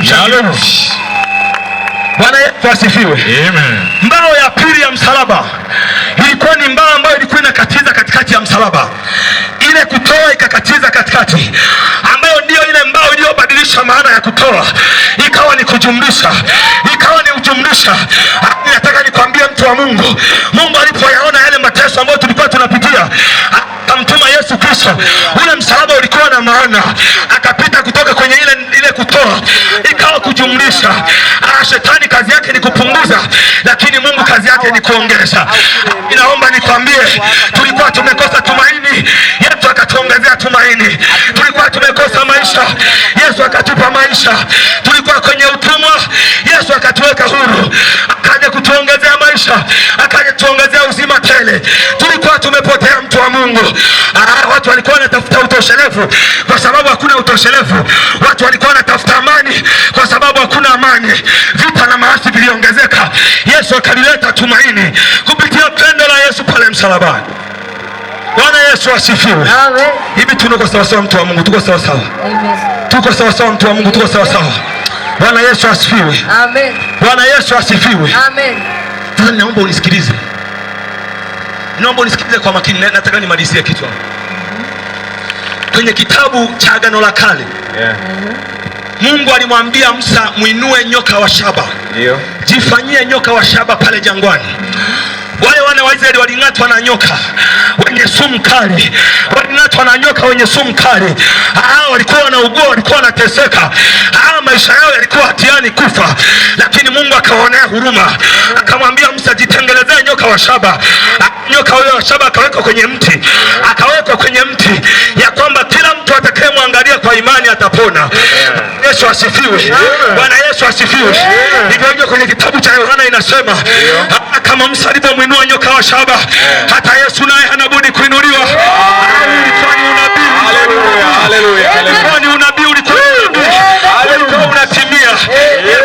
Bwana Yesu asifiwe. Amen. Mbao ya pili ya msalaba ilikuwa ni mbao ambayo ilikuwa inakatiza katikati ya msalaba. Ile kutoa ikakatiza katikati, ambayo ndio ile mbao iliyobadilisha maana ya kutoa, ikawa ni kujumlisha, ikawa ni ujumlisha. Nataka nikwambie mtu wa Mungu, Mungu alipoyaona yale mateso ambayo tulikuwa tunapitia, akamtuma Yesu Kristo. Ule msalaba ulikuwa na maana, akapita kutoka kwenye ile kutoa ikawa kujumlisha. Shetani kazi yake ni kupunguza, lakini Mungu kazi yake ni kuongeza. Ninaomba nikwambie, tulikuwa tumekosa tumaini, Yesu akatuongezea tumaini. Tulikuwa tumekosa maisha, Yesu akatupa maisha. Tulikuwa kwenye utumwa, Yesu akatuweka huru, akaja kutuongezea maisha, akaja kutuongezea uzima tele. Tulikuwa tumepotea, mtu wa Mungu. Watu walikuwa wanatafuta utoshelevu, kwa sababu hakuna utoshelevu. Watu walikuwa wanatafuta amani, kwa sababu hakuna amani. Vita na maasi viliongezeka. Yesu akalileta tumaini kupitia pendo la Yesu pale msalabani. Bwana Yesu asifiwe. Amen. Hivi tuko sawa sawa, mtu wa Mungu? Tuko sawa sawa? Amen. Tuko sawa sawa, mtu wa Mungu? Tuko sawa sawa? Bwana Yesu asifiwe. Amen. Bwana Yesu asifiwe. Amen. Sasa naomba unisikilize. Naomba unisikilize kwa makini. Nataka nimalizie kitu hapo. Kwenye kitabu cha Agano la Kale, Mungu alimwambia Musa, muinue nyoka wa shaba. Ndio. Jifanyie nyoka wa shaba pale jangwani. Wale wana wa Israeli waling'atwa na nyoka wenye sumu kali, waling'atwa na nyoka wenye sumu kali. Walikuwa wanaugua, walikuwa wanateseka, maisha yao yalikuwa hatiani kufa, lakini Mungu akawaonea huruma, akamwambia Musa, jitengelezee nyoka wa shaba. Nyoka huyo wa shaba akawekwa kwenye mti, ya kwamba kila mtu atakayemwangalia kwa imani atapona. Yesu asifiwe. Bwana Yesu asifiwe. Hivyo hivyo kwenye kitabu cha Yohana inasema kama Musa alipomwinua nyoka wa shaba, hata Yesu naye hana budi kuinuliwa. Ulikuwa ni unabii, ulikuwa ni unabii, ulikuwa unatimia,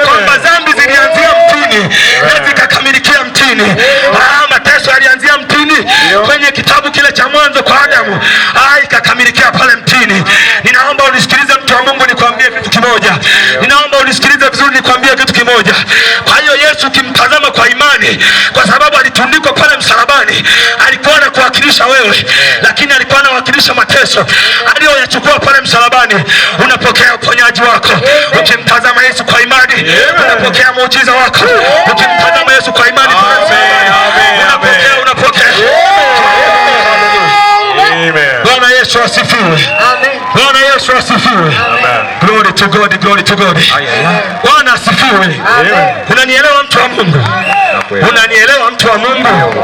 kwamba dhambi zilianzia mtini na zikakamilikia mtini. Mateso yalianzia mtini kwenye kitabu kile cha Mwanzo kwa Adamu, ikakamilikia pale mtini. Ninaomba unisikilize mtu wa Mungu, nikwambie kitu kimoja. Ninaomba unisikilize vizuri, nikwambie kitu kimoja. Kwa hiyo Yesu ukimtazama kwa imani, kwa sababu alitundikwa pale msalabani, alikuwa anakuwakilisha wewe, lakini alikuwa anawakilisha mateso aliyoyachukua pale msalabani. Unapokea uponyaji wako ukimtazama Yesu kwa imani, unapokea muujiza wako ukimtazama Yesu kwa imani pale msalabani. Unapokea. Bwana Yesu asifiwe. Bwana Yesu asifiwe. Glory to God, glory to God. Bwana asifiwe. Unanielewa mtu wa Mungu? Unanielewa mtu wa Mungu?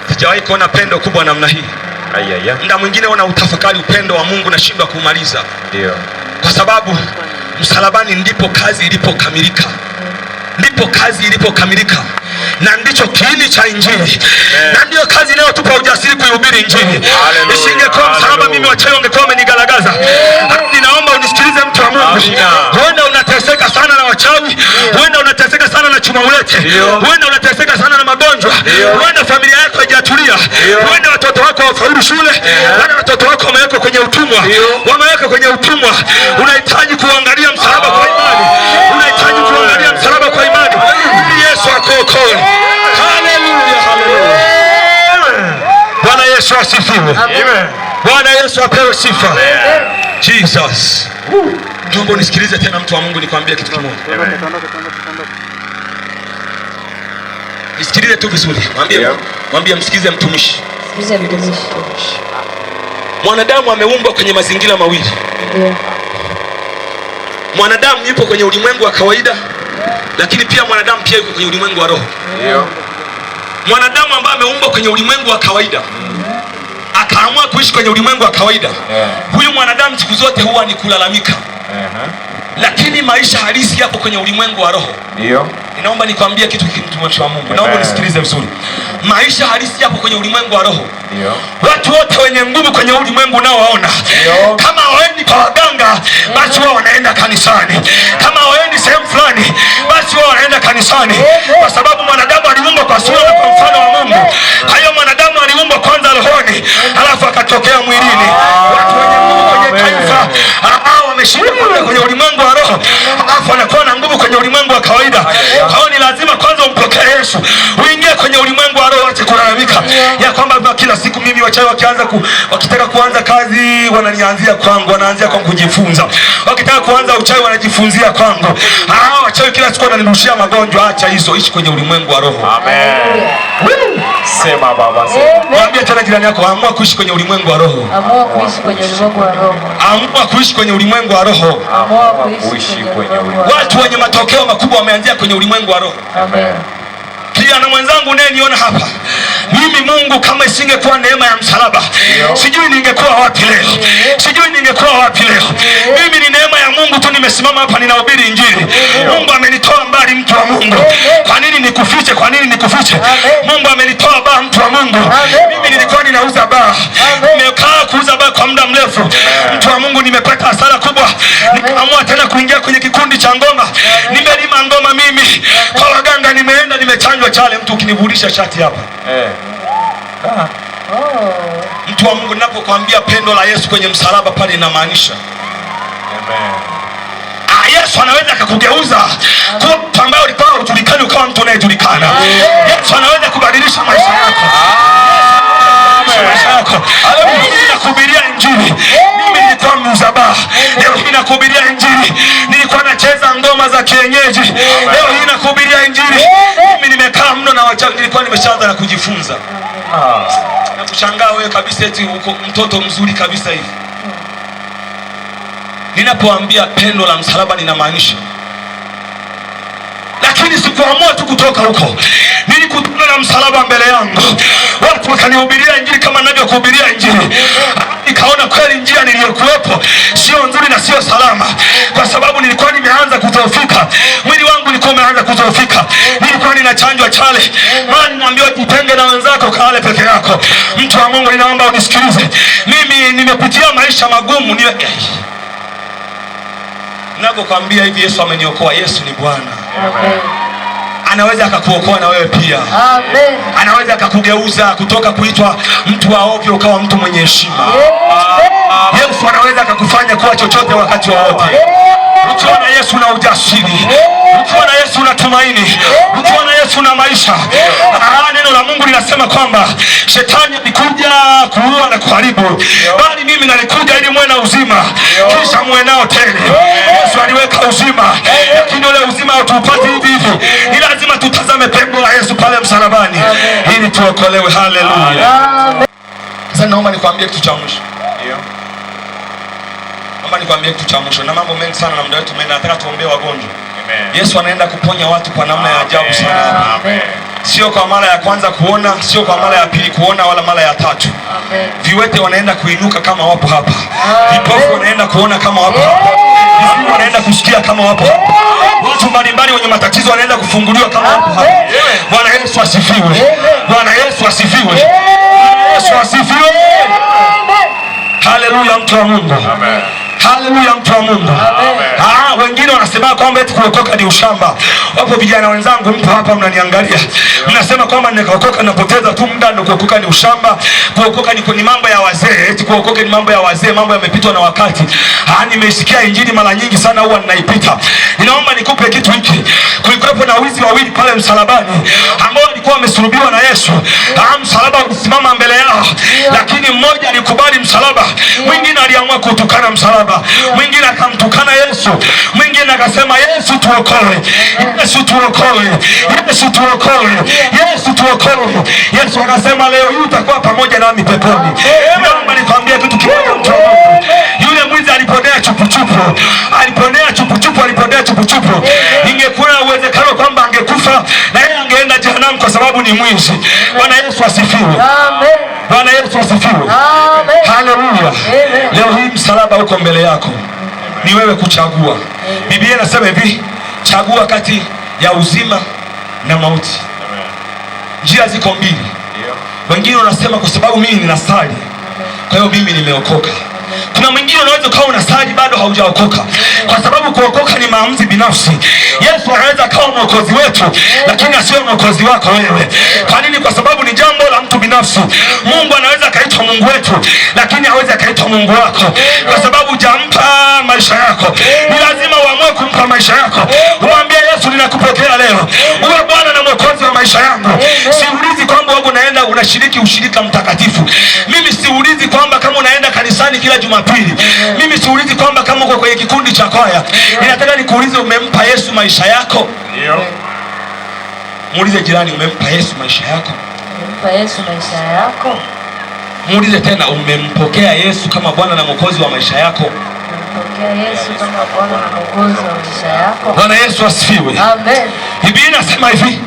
Sijawahi kuona pendo kubwa namna hii. Muda mwingine una utafakari upendo wa Mungu na shindwa kumaliza. Ndio. Kwa sababu msalabani ndipo kazi ilipokamilika. Na ndicho kiini cha Injili. Na ndio kazi inayotupa ujasiri kuihubiri Injili. Isingekuwa msalaba, mimi wachawi wangekuwa wamenigalagaza. Ninaomba unisikilize mtu wa Mungu. Huenda unateseka sana na wachawi, huenda unateseka sana na chuma ulete, huenda unateseka sana na magonjwa, huenda familia yako haijatulia, huenda watoto wako hawafaulu shule, huenda watoto wako wamewekwa kwenye utumwa, Unahitaji kuangalia msalaba kwa imani. Yesu akuokoe. Haleluya, haleluya. Bwana Yesu asifiwe. Amen. Bwana Yesu apewe sifa. Amen. Jesus. Naomba unisikilize tena mtu wa Mungu, nikwambie kitu kimoja. Nisikilize tu vizuri. Mwambie msikize mtumishi. Mwanadamu ameumbwa kwenye mazingira mawili. Mwanadamu yupo kwenye ulimwengu wa kawaida, lakini pia mwanadamu pia yuko kwenye ulimwengu wa roho. Mwanadamu ambaye ameumbwa kwenye ulimwengu wa kawaida akaamua kuishi kwenye ulimwengu wa kawaida, huyu mwanadamu siku zote huwa ni kulalamika. Lakini maisha halisi yapo kwenye ulimwengu wa roho. Ninaomba nikwambie kitu mtumishi wa Mungu. Naomba nisikilize vizuri. Maisha halisi yapo kwenye ulimwengu wa roho. Watu wote wenye nguvu kwenye ulimwengu unaowaona, kama hawaendi kwa waganga, basi wao wanaenda kanisani. Kama hawaendi sehemu fulani, basi wao wanaenda kanisani, kwa sababu mwanadamu aliumbwa kwa sura na kwa mfano wa Mungu. Kwa hiyo mwanadamu aliumbwa kwanza rohoni, halafu akatokea mwilini. Watu wenye nguvu kwenye taifa wameshinda kwenye ulimwengu wa roho, halafu wanakuwa na nguvu kwenye ulimwengu wa kawaida. Kwa hiyo ni lazima kwanza umpokee Yesu, uingie kwenye ulimwengu wa roho, acha kulalamika ya kwamba kila siku mimi wachawi wakitaka kuanza kazi wananianzia kwangu, wanaanzia kwangu kujifunza. Wakitaka kuanza uchawi wanajifunzia kwangu. Wachawi kila siku wananirushia magonjwa. Acha hizo, ishi kwenye ulimwengu wa roho. Amen. Sema baba, sema. Mwambie tena jirani yako, amua kuishi kwenye ulimwengu wa roho. Amua kuishi kwenye ulimwengu wa roho. Amua kuishi kwenye ulimwengu wa roho. Amua kuishi kwenye ulimwengu. Watu wenye matokeo makubwa wameanzia kwenye ulimwengu wa roho. Amen. Pia na mwenzangu unayeniona hapa, mimi Mungu kama isingekuwa neema ya msalaba, sijui ningekuwa wapi leo. Mimi ni neema ya Mungu tu nimesimama hapa ninahubiri Injili. Mungu amenitoa mbali mtu wa Mungu. Kwa nini nikufiche? Mungu amenitoa baa mtu wa Mungu. Mimi nilikuwa ninauza baa. Nimekaa kuuza baa kwa muda mrefu. Mtu wa Mungu, nimepata hasara kubwa. Nikaamua tena kuingia kwenye kikundi cha ngoma. Nimelima ngoma mimi. Kwa waganga nimeenda, nimechanjwa chale. Mtu ukinivulisha shati hapa. Mtu wa Mungu, ninapokuambia pendo la Yesu kwenye msalaba pale inamaanisha. Yesu anaweza akakugeuza kuwa mtu ambaye ulikuwa hujulikani ukawa mtu unayejulikana. Yesu anaweza kubadilisha maisha yako. Nakuhubiria Injili. Mimi nilikuwa mzabaa, leo hii nakuhubiria Injili. Nilikuwa nacheza ngoma za kienyeji, leo hii nakuhubiria Injili. umeshaanza na kujifunza. Na kushangaa wewe kabisa eti uko mtoto mzuri kabisa hivi. Ninapoambia pendo la msalaba ninamaanisha. Lakini sikuamua tu kutoka huko. Nilikutana na msalaba mbele yangu. Watu wakanihubiria injili kama ninavyokuhubiria injili. Nikaona kweli njia niliyokuwepo sio nzuri na sio salama, kwa sababu nilikuwa nimeanza kudhoofika. Mwili wangu ulikuwa umeanza kudhoofika. Nilikuwa ninachanjwa chale. Maana ninaambiwa jitenge na wenzako, kale peke yako. Mtu wa Mungu, ninaomba unisikilize. Mimi nimepitia maisha magumu. Ninapokuambia hivi, Yesu ameniokoa. Yesu ni Bwana. Amen. Anaweza akakuokoa na wewe pia. Amen. Anaweza akakugeuza kutoka kuitwa mtu wa ovyo ukawa mtu mwenye heshima. Yesu anaweza akakufanya kuwa chochote wakati wowote. Ukiwa na Yesu na ujasiri, ukiwa na Yesu na tumaini, ukiwa na Yesu na maisha. Neno la Mungu linasema kwamba shetani alikuja kuua na kuharibu, bali mimi nalikuja ili muwe na uzima, kisha muwe nao tele. Yesu aliweka uzima, lakini ule uzima hautupati hivi hivi. Ni lazima tutazame pendo la Yesu pale msalabani ili tuokolewe. Haleluya. Sasa naomba nikwambie kitu cha mwisho. Naomba nikwambie kitu cha mwisho, na mambo mengi sana na muda wetu umeenda. Nataka tuombee wagonjwa. Yesu anaenda kuponya watu kwa namna ya ajabu sana. Amen. Sio kwa mara ya kwanza kuona, sio kwa mara ya pili kuona, wala mara ya tatu. Amen. Viwete wanaenda kuinuka kama wapo hapa. Vipofu wanaenda kuona kama wapo hapa. Viziwi wanaenda kusikia kama wapo hapa. Watu mbalimbali wenye matatizo wanaenda kufunguliwa kama wapo hapa. Bwana Yesu asifiwe. Bwana Yesu asifiwe. Bwana Yesu asifiwe. Haleluya, mtu wa Mungu. Amen. Haleluya, mtu wa Mungu. Wengine wanasema kwamba eti kuokoka ni ushamba. Wapo vijana wenzangu mpo hapa mnaniangalia. Mnasema kwamba nikaokoka napoteza tu muda, ndio kuokoka ni ushamba. Kuokoka ni mambo ya wazee. Eti kuokoka ni mambo ya wazee, mambo yamepitwa na wakati. Nimesikia injili mara nyingi sana huwa ninaipita. Ninaomba nikupe kitu hiki. Kulikuwepo na wizi wawili pale msalabani ambao walikuwa wamesulubiwa na Yesu. Msalaba ulisimama mbele yao, lakini mmoja alikubali msalaba, mwingine aliamua kutukana msalaba. Mwingine akamtukana Yesu, mwingine akasema Yesu tuokoe, Yesu tuokoe, Yesu tuokoe, Yesu tuokoe. Yesu akasema leo hii utakuwa pamoja nami peponi. Naomba nikwambie kitu kimoja, mtu wa Mungu. Yule mwizi aliponea chupuchupu, aliponea chupuchupu, aliponea chupuchupu. Ingekuwa na uwezekano kwamba angekufa na yeye angeenda jehanamu kwa sababu ni mwizi. Bwana Yesu asifiwe. Amen. Bwana Yesu asifiwe. Amen. Haleluya. Leo hii msalaba uko mbele yako. Ni wewe kuchagua. Biblia inasema hivi, chagua kati ya uzima na mauti. Njia ziko mbili. Wengine wanasema kwa sababu mimi ninasali, kwa hiyo mimi nimeokoka. Kuna mwingine unaweza ukawa unasali bado haujaokoka, kwa sababu kuokoka ni maamuzi binafsi. Yesu anaweza akawa mwokozi wetu, lakini asiwe mwokozi wako wewe. Kwa nini? Kwa sababu ni jambo la mtu binafsi. Mungu anaweza akaitwa Mungu wetu, lakini hawezi akaitwa Mungu wako, kwa sababu hujampa maisha yako. Ni lazima uamue kumpa maisha yako. Umwambie Yesu, ninakupokea leo, uwe Bwana na mwokozi wa maisha yangu. Siulizi kwamba wewe unaenda unashiriki ushirika mtakatifu. Mimi siulizi kwamba kama unaenda kanisani kila Jumapili. Mimi siulizi kwamba kama uko kwenye kikundi cha kwaya. Ninataka nikuulize, umempa Yesu maisha yako? Ndio. Muulize jirani, umempa Yesu maisha yako? Umempa Yesu maisha yako? Muulize tena, umempokea Yesu kama Bwana na Mwokozi wa maisha yako? Umempokea Yesu kama Bwana na Mwokozi wa maisha yako? Bwana Yesu asifiwe. Amen. Biblia inasema hivi,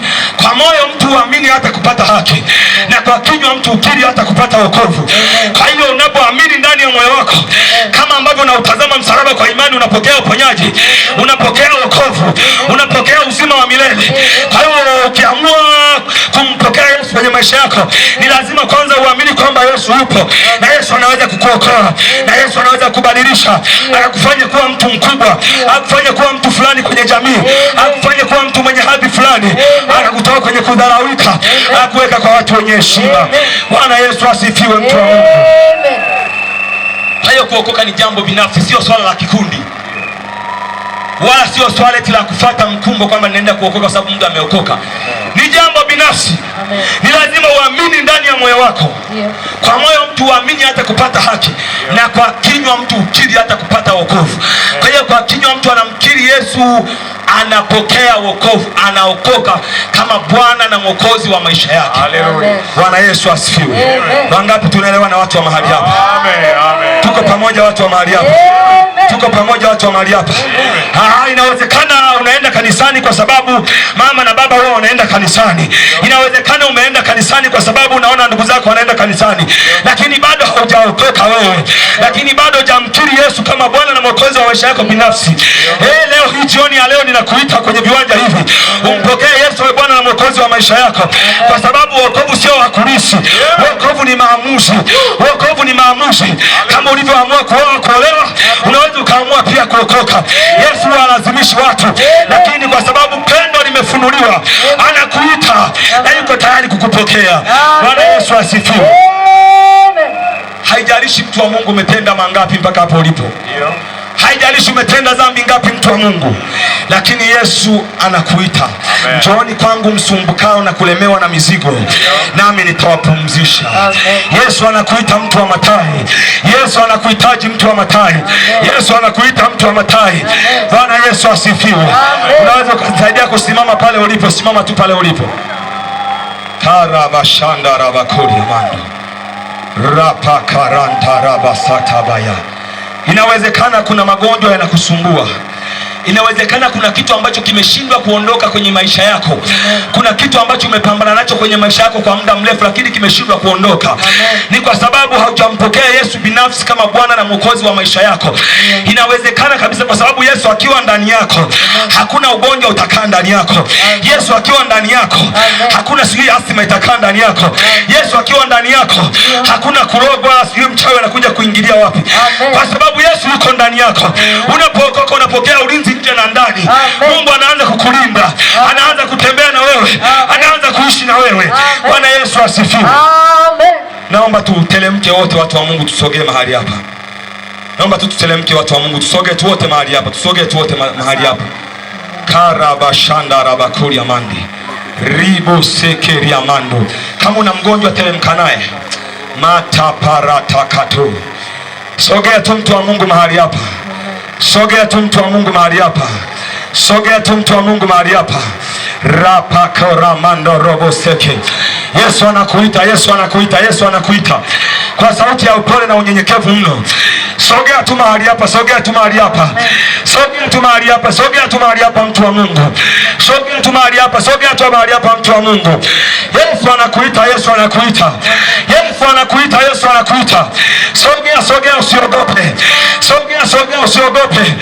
kwa moyo mtu uamini hata kupata haki, na kwa kinywa mtu ukiri hata kupata wokovu. Kwa hiyo unapoamini ndani ya moyo wako, kama ambavyo unautazama msalaba kwa imani, unapokea uponyaji, unapokea wokovu, unapokea uzima wa milele. Kwa hiyo ukiamua kumpokea Yesu kwenye maisha yako, ni lazima kwanza uamini kwamba Yesu yupo, na Yesu anaweza kukuokoa, na Yesu anaweza kubadilisha, akakufanya kuwa mtu mkubwa, akakufanya kuwa mtu fulani kwenye jamii, akakufanya kuwa mtu mwenye hadhi fulani, akakutoa kwenye kudharaulika, akakuweka kwa watu wenye heshima. Bwana Yesu asifiwe, mtu wa Mungu. Hayo kuokoka ni jambo binafsi, sio swala la kikundi, wala sio swala eti la kufuata mkumbo kwamba ninaenda kuokoka kwa sababu mtu ameokoka. Ni jambo binafsi. Amen. Ni lazima uamini ndani ya moyo wako. Yeah. Kwa moyo mtu uamini hata kupata haki. Yeah. Na kwa kinywa mtu ukiri hata kupata wokovu. Yeah. Kwa hiyo kwa kinywa mtu anamkiri Yesu anapokea wokovu, anaokoka kama Bwana na Mwokozi wa maisha yake. Bwana Yesu asifiwe. Wangapi tunaelewa na watu wa mahali hapa? Tuko pamoja watu wa mahali hapa? Tuko pamoja watu wa mahali hapa? Inawezekana unaenda kanisani kwa sababu mama na baba wao wanaenda kanisani. Inawezekana umeenda kanisani kwa sababu unaona ndugu zako wanaenda kanisani, lakini bado haujaokoka wewe, lakini bado hujamkiri Yesu kama Bwana na Mwokozi wa maisha yako binafsi. Leo hii jioni ya leo ninakuita kwenye viwanja hivi umpokee Yesu wewe Bwana na Mwokozi wa maisha yako, kwa sababu wokovu sio wa kulisi. Wokovu ni maamuzi. Wokovu ni maamuzi. Kama ulivyoamua kuoa, kuolewa, unaweza ukaamua pia kuokoka. Yesu halazimishi watu, lakini kwa sababu pendo limefunuliwa anakuita na yuko tayari kukupokea. Bwana Yesu asifiwe. Haijalishi mtu wa Mungu umetenda mangapi mpaka hapo ulipo. Haijalishi umetenda dhambi ngapi mtu wa Mungu, lakini Yesu anakuita. Njooni kwangu msumbukao na kulemewa na mizigo, nami nitawapumzisha. Yesu anakuita mtu wa Mathayo. Yesu anakuhitaji mtu wa Mathayo. Yesu anakuita mtu wa Mathayo. Bwana Yesu asifiwe. Unaweza kusaidia kusimama pale ulipo, simama tu pale ulipo. Karabashanda rabakuri mando rapa karanta rabasatabaya. Inawezekana kuna magonjwa yanakusumbua. Inawezekana kuna kitu ambacho kimeshindwa kuondoka kwenye maisha yako. Kuna kitu ambacho umepambana nacho kwenye maisha yako kwa muda mrefu, lakini kimeshindwa kuondoka. Ni kwa sababu haujampokea Yesu binafsi kama Bwana na Mwokozi wa maisha yako. Inawezekana kabisa kwa sababu Yesu akiwa ndani yako hakuna ugonjwa utakaa ndani yako. Yesu akiwa ndani yako hakuna sijui asima itakaa ndani yako. Yesu akiwa ndani yako hakuna kurogwa sijui mchawi anakuja kuingilia wapi. Kwa sababu Yesu yuko ndani yako. Unapookoka unapokea ulinzi nje na ndani. Mungu anaanza kukulinda, anaanza kutembea na wewe, anaanza kuishi na wewe. Bwana Yesu asifiwe. Naomba tutelemke wote watu wa Mungu, tusogee mahali hapa. Naomba tutelemke watu wa Mungu, tusogee tu wote mahali hapa, tusogee tu wote mahali hapa. Karabashanda rabakuri amandi ribo sekeri amando. Kama una mgonjwa telemka naye. Mataparatakato. Sogea tu mtu wa Mungu mahali hapa. Sogea tu mtu wa Mungu mahali hapa. Sogea tu mtu wa Mungu mahali hapa. Rapakoramando robo seke. Yesu anakuita, Yesu anakuita, Yesu anakuita kwa sauti ya upole na unyenyekevu mno. Sogea tu mahali hapa, sogea tu mahali hapa. Sogea tu mahali hapa, sogea tu mahali hapa mtu wa Mungu. Sogea tu mahali hapa, sogea tu mahali hapa mtu wa Mungu. Yesu anakuita, Yesu anakuita. Yesu anakuita, Yesu anakuita. Sogea, sogea usiogope. Sogea, sogea usiogope.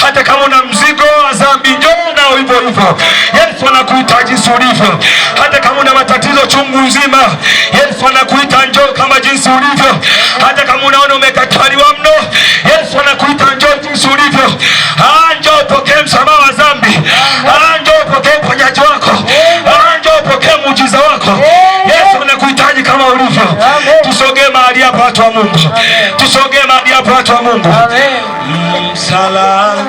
Hata kama una mzigo wa dhambi, njoo nao hivyo hivyo. Yesu anakuita jinsi ulivyo. Hata kama una matatizo chungu nzima, Yesu anakuita njoo kama jinsi ulivyo. Hata kama unaona umekataliwa mno, Yesu anakuita njoo jinsi ulivyo. Njoo pokee msamaha wa dhambi. Njoo pokee uponyaji wako. Njoo pokee muujiza wako. Yesu anakuhitaji kama ulivyo. Tusogee mahali hapa watu wa Mungu. Tusogee mahali hapa watu wa Mungu. Msalaba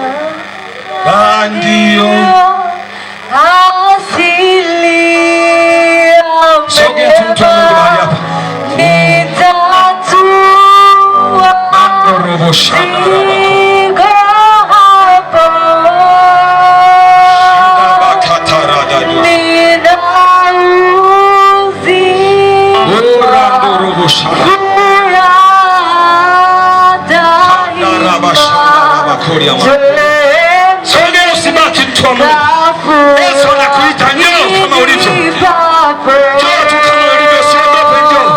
ndio asili. Sogea tu mtu wa Mungu mahali hapa. Sogea usibaki mtu wa Mungu. Yesu anakuita njoo kama ulivyo. Njoo tu kama ulivyo, usiogope njoo.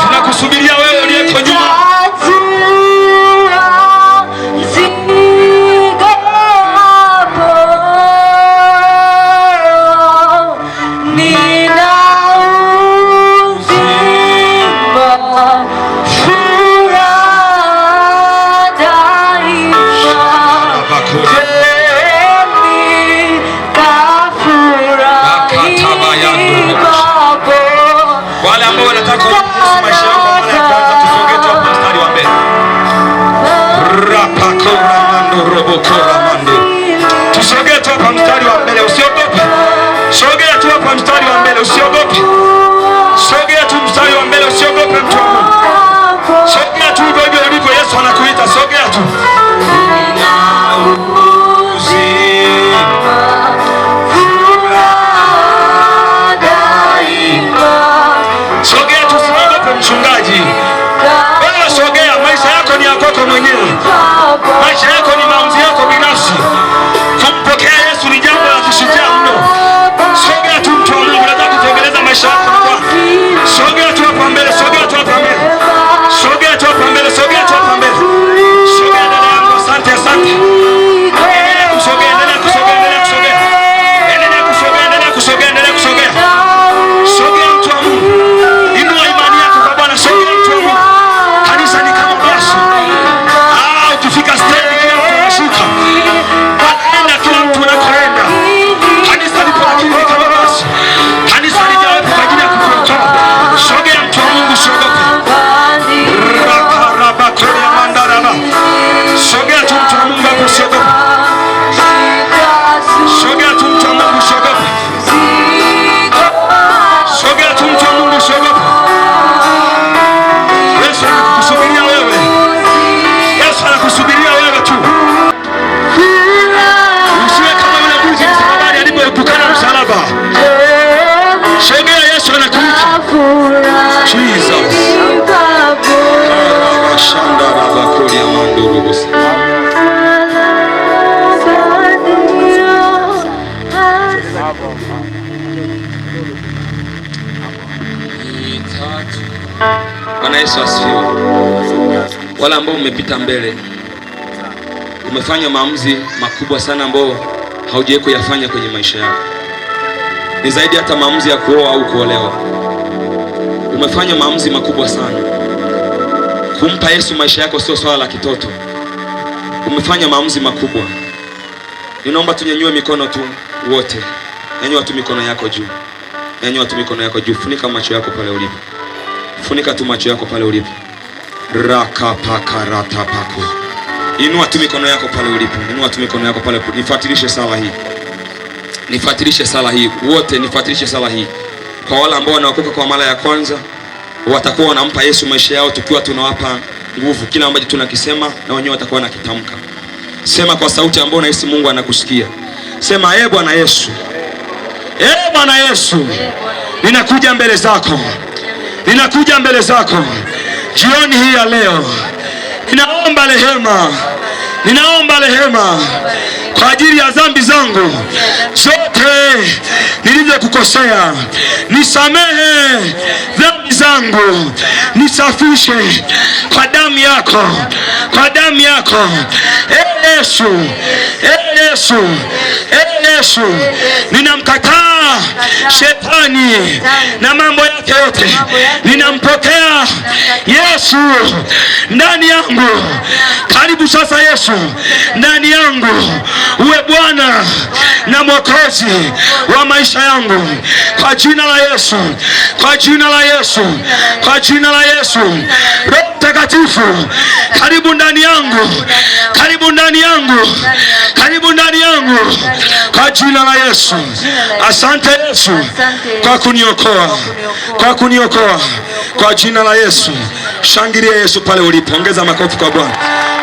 Tunakusubiria wewe uliyeko nyuma. Nina Jesus. Bwana Yesu asifiwe. Wale ambao umepita mbele, umefanya maamuzi makubwa sana ambao haujawahi kuyafanya kwenye maisha yako. Ni zaidi hata maamuzi ya kuoa au kuolewa. Umefanya maamuzi makubwa sana. Kumpa Yesu maisha yako sio swala la kitoto. Umefanya maamuzi makubwa. Ninaomba tunyanyue mikono tu wote. Nyanyua tu mikono yako juu. Nyanyua tu mikono yako juu. Funika macho yako pale ulipo. Funika tu macho yako pale ulipo. Rakapakaratapaku. Inua tu mikono yako pale ulipo. Inua tu mikono yako pale. Nifuatilishe sala hii. Nifuatilishe sala hii. Wote nifuatilishe sala hii. Kwa wale ambao wanaokoka kwa mara ya kwanza, watakuwa wanampa Yesu maisha yao tukiwa tunawapa nguvu. Kila ambacho tunakisema na wenyewe watakuwa wanakitamka. Sema kwa sauti ambayo unahisi Mungu anakusikia. Sema, Bwana Yesu. Bwana Yesu. Ninakuja mbele zako. Ninakuja mbele zako. Jioni hii ya leo. Ninaomba rehema. Ninaomba rehema kwa ajili ya dhambi zangu zote nilizokukosea. Nisamehe dhambi zangu. Nisafishe kwa damu yako. Kwa damu yako. Yesu. Yesu. Yesu. Ninamkataa shetani na mambo yake yote. Ninampokea Yesu ndani yangu. Karibu sasa Yesu ndani yangu. Uwe Bwana na Mwokozi wa maisha yangu. Kwa jina la Yesu. Kwa jina la Yesu. Kwa jina la Yesu. Roho Mtakatifu, karibu ndani yangu. Karibu ndani yangu. Karibu ndani yangu. Kwa jina la Yesu. Asante Yesu kwa kuniokoa. Kwa kuniokoa. Kwa jina la Yesu. Shangilia Yesu pale ulipo. Ongeza makofi kwa Bwana.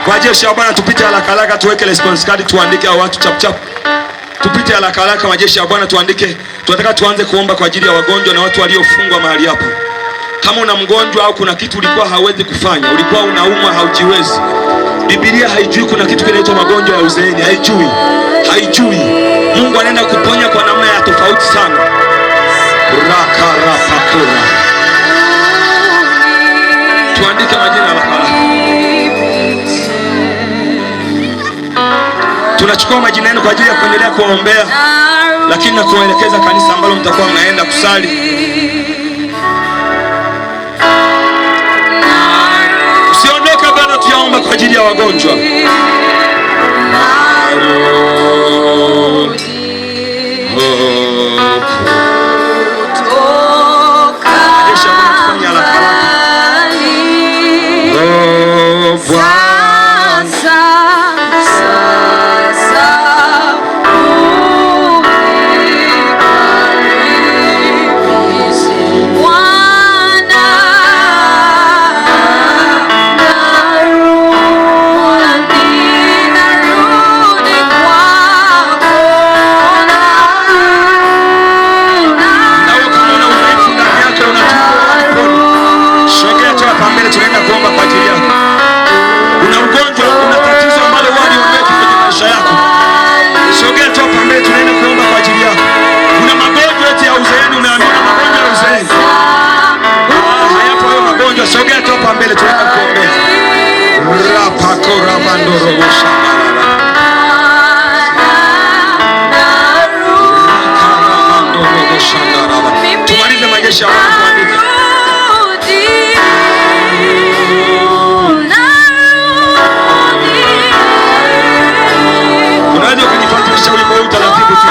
Kwa jeshi ya Bwana tupite haraka haraka, tuweke response card, tuandike hao watu chap chap. Tupite haraka haraka majeshi ya Bwana tuandike. Tunataka tuanze kuomba kwa ajili ya wagonjwa na watu waliofungwa mahali hapa. Kama una mgonjwa au kuna kitu ulikuwa hauwezi kufanya, ulikuwa unaumwa haujiwezi. Biblia haijui kuna kitu kinaitwa magonjwa ya uzeeni, haijui. Haijui. Mungu anaenda kuponya kwa namna ya tofauti sana. Rakarapakura. Tuandike majina haraka haraka. Tunachukua majina yenu kwa ajili ya kuendelea kuwaombea, lakini na kuwaelekeza kanisa ambalo mtakuwa mnaenda kusali. Usiondoke bado, tuyaomba kwa ajili ya wagonjwa. Tumalize majeshi ya Bwana tuandike. Unaweza kujifuatilisha wimbo huu taratibu tu.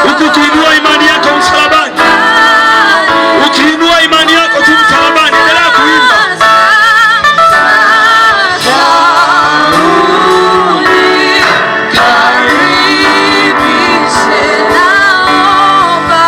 Huku kuinua imani yako msalabani. Ukiinua imani yako tu msalabani, endelea kuimba. Karibishe naomba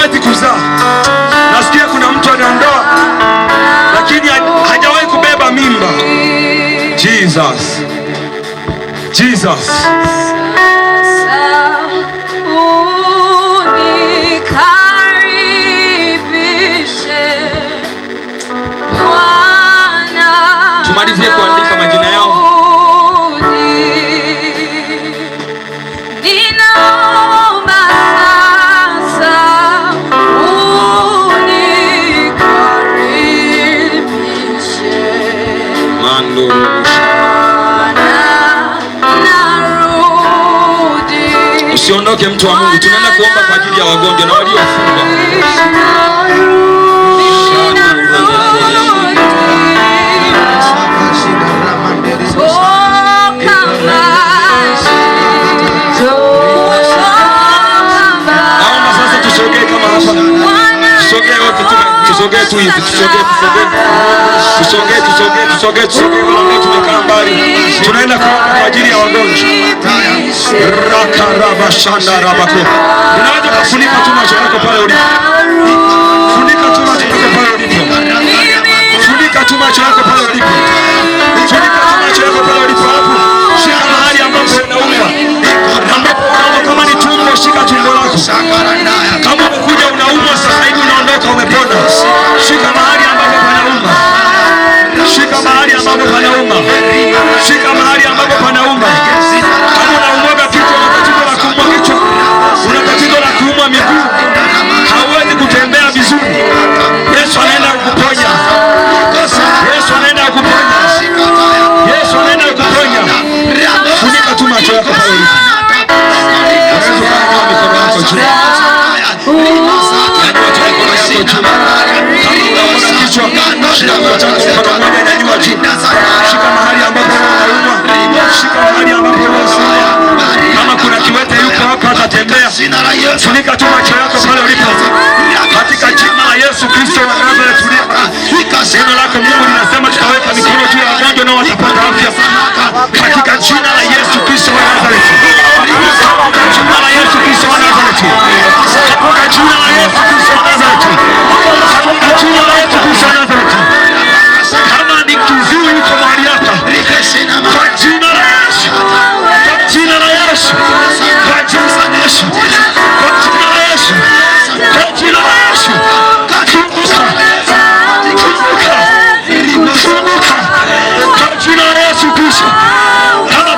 hawezi kuzaa. Nasikia kuna mtu ana ndoa lakini hajawahi kubeba mimba. Jesus. Jesus. Tumalizie kuandika majina yao. Usiondoke mtu wa Mungu, tunaenda kuomba kwa ajili ya wagonjwa na waliofungwa. Naomba sasa tusogee kama hapa. Tusogee wote, tusogee tu hivi, tusogee kama tumekaa mbali. Tunaenda kuomba kwa ajili ya wagonjwa. Rakarabashanda rabako. Unaweza kufunika tu macho yako pale ulipo. Funika tu macho yako pale ulipo. Funika tu macho yako pale ulipo. Funika tu macho yako pale ulipo hapo. Shika mahali ambapo unaumwa. Ambapo unaumwa kama ni tumbo, shika tumbo lako. Kama umekuja unaumwa sasa hivi unaondoka umepona. Shika mahali ambapo panauma. Shika mahali ambapo panauma. Shika mahali ambapo panauma. Kama unaumwa kichwa, una tatizo la kuumwa miguu, hauwezi kutembea vizuri, Yesu anaenda kukuponya. Yesu anaenda kukuponya. Yesu anaenda kukuponya. Funika tu macho yako pale ulipo. Unaweza kuweka mikono yako juu. Kama unaona kichwa, shika mkono mmoja nyanyua juu. Shika mahali ambapo unaumwa. Shika mahali ambapo unaumwa. Kama kuna kiwete yuko hapa atatembea. Funika tu macho yako pale ulipo. Katika jina la Yesu Kristo wa Nazareti. Neno lako Mungu linasema tutaweka mikono juu ya wagonjwa na watapata afya. Katika jina la Yesu Kristo wa Nazareti. Katika jina la Yesu Kristo wa Nazareti. Katika jina la Yesu Kristo wa Nazareti. Katika jina la Yesu Kristo wa Nazareti. Kama ni kiziwi yuko mahali hapa. Kwa jina la Yesu. Kwa jina la Yesu. Kwa jina la Yesu. Kwa jina la Yesu. Kwa jina la Yesu. Funguka. Kwa jina la Yesu Kristo. Kama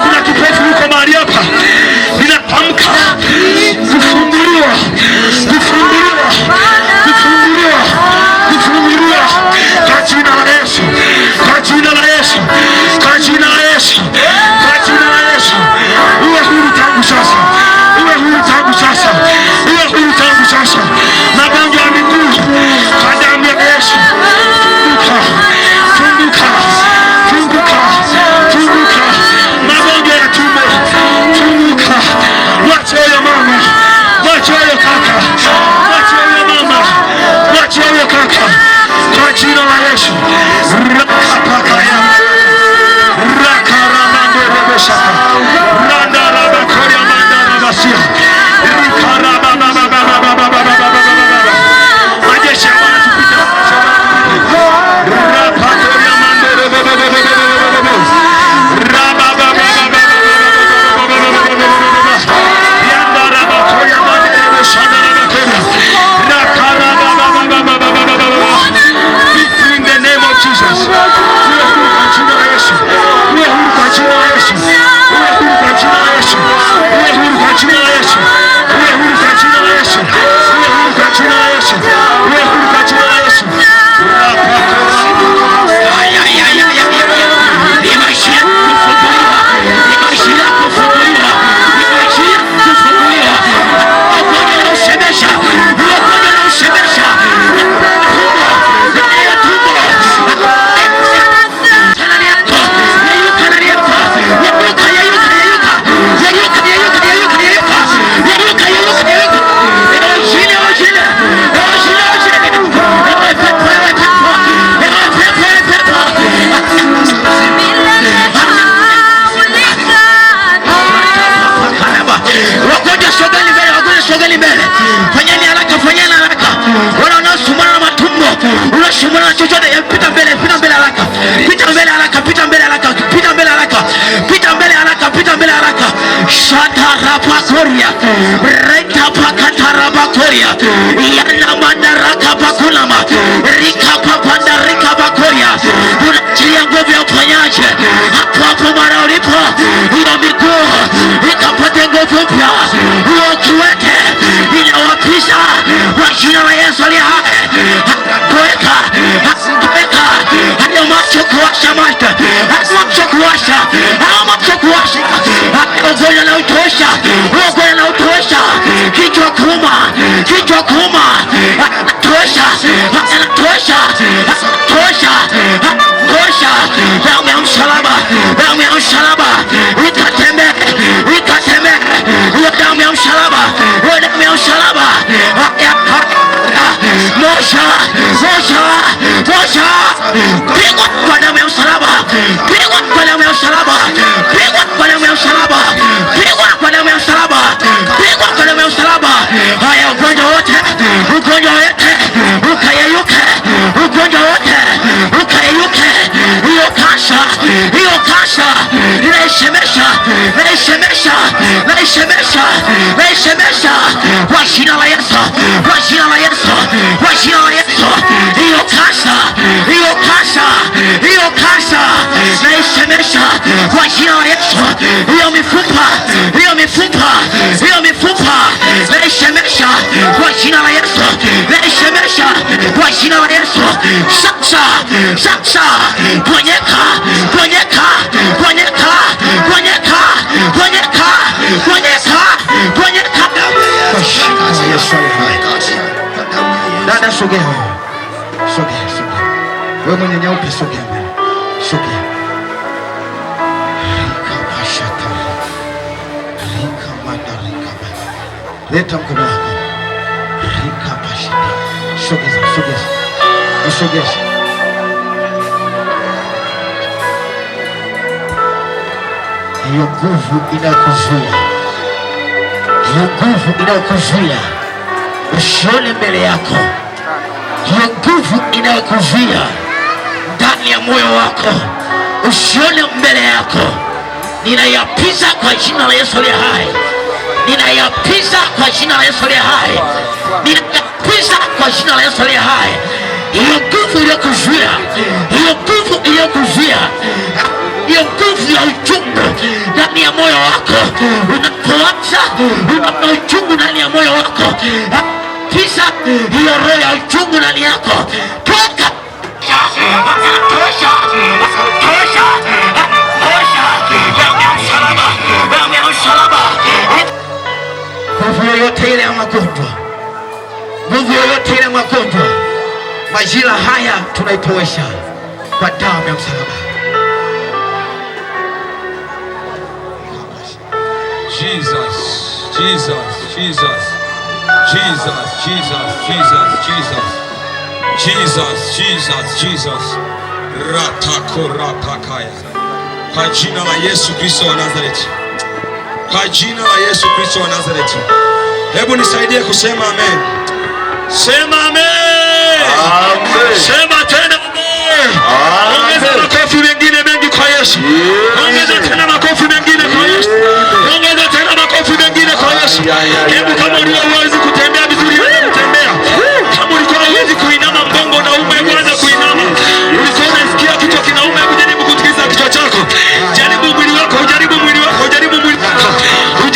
Shatarapakoria, Retapakatarabakoria, Yanamandarapakulama, Rikapapandarikabakoria. Tunaachilia nguvu ya uponyaji hapo hapo mara ulipo, hiyo miguu ikapate nguvu mpya, hiyo kiwete inawapisha kwa jina la Yesu aliye hai. Hakutoweka, hadi macho kuwasha macho, macho kuwasha, macho kuwasha, ugonjwa na utosha, ugonjwa na utosha, kichwa kuuma, tosha, tosha, tosha, damu ya msalaba, ikatembee, hiyo damu ya msalaba, Mosha, pigwa kwa damu ya msalaba, pigwa kwa damu ya msalaba, pigwa kwa damu ya msalaba, pigwa kwa damu ya msalaba, pigwa kwa damu ya msalaba. Haya, ugonjwa wote ukayeyuke, ugonjwa wote ukayeyuke. Hiyo kasha naisemesha kwa jina la Yesu, kwa jina la Yesu. Hiyo kasha naisemesha kwa jina la Yesu. Hiyo mifupa naisemesha kwa jina la Yesu, naisemesha kwa jina la Yesu. Sasa ponyeka, dada, sogea wewe mwenye nyeupe, sogea mbele, sogea. Leta mkono wako, sogeza. Hiyo nguvu inayokuzuia usione mbele yako, hiyo nguvu inayokuzuia ndani ya moyo wako usione mbele yako, ninayapiza kwa jina la Yesu aliye hai, ninayapiza kwa jina la Yesu aliye hai, ninayapiza kwa jina la Yesu aliye hai. Hiyo nguvu iliyokuzuia, hiyo nguvu ya uchungu ndani ya moyo wako, unapoanza una uchungu ndani ya moyo wako, pisa hiyo roho ya uchungu ndani yako, toka. Nguvu yoyote ile ya magonjwa, majira haya tunaitowesha kwa damu ya msalaba. Jesus. Ratakorapakaya. Kwa jina la Yesu Kristo wa Nazareti. Kwa jina la Yesu Kristo wa Nazareti. Hebu nisaidie kusema amen. Sema amen. Amen. Sema tena amen. Ongeza makofi mengine mengi kwa Yesu. Ongeza tena makofi mengine kwa Yesu. Ongeza tena makofi mengine kwa Yesu. Hebu kama huwezi kutembea vizuri, anza kutembea. Kama ulikuwa huwezi kuinama mgongo na ume, anza kuinama. Ulikuwa unasikia kichwa kinauma, hebu jaribu kutikisa kichwa chako. Jaribu mwili wako, jaribu mwili wako, jaribu mwili wako.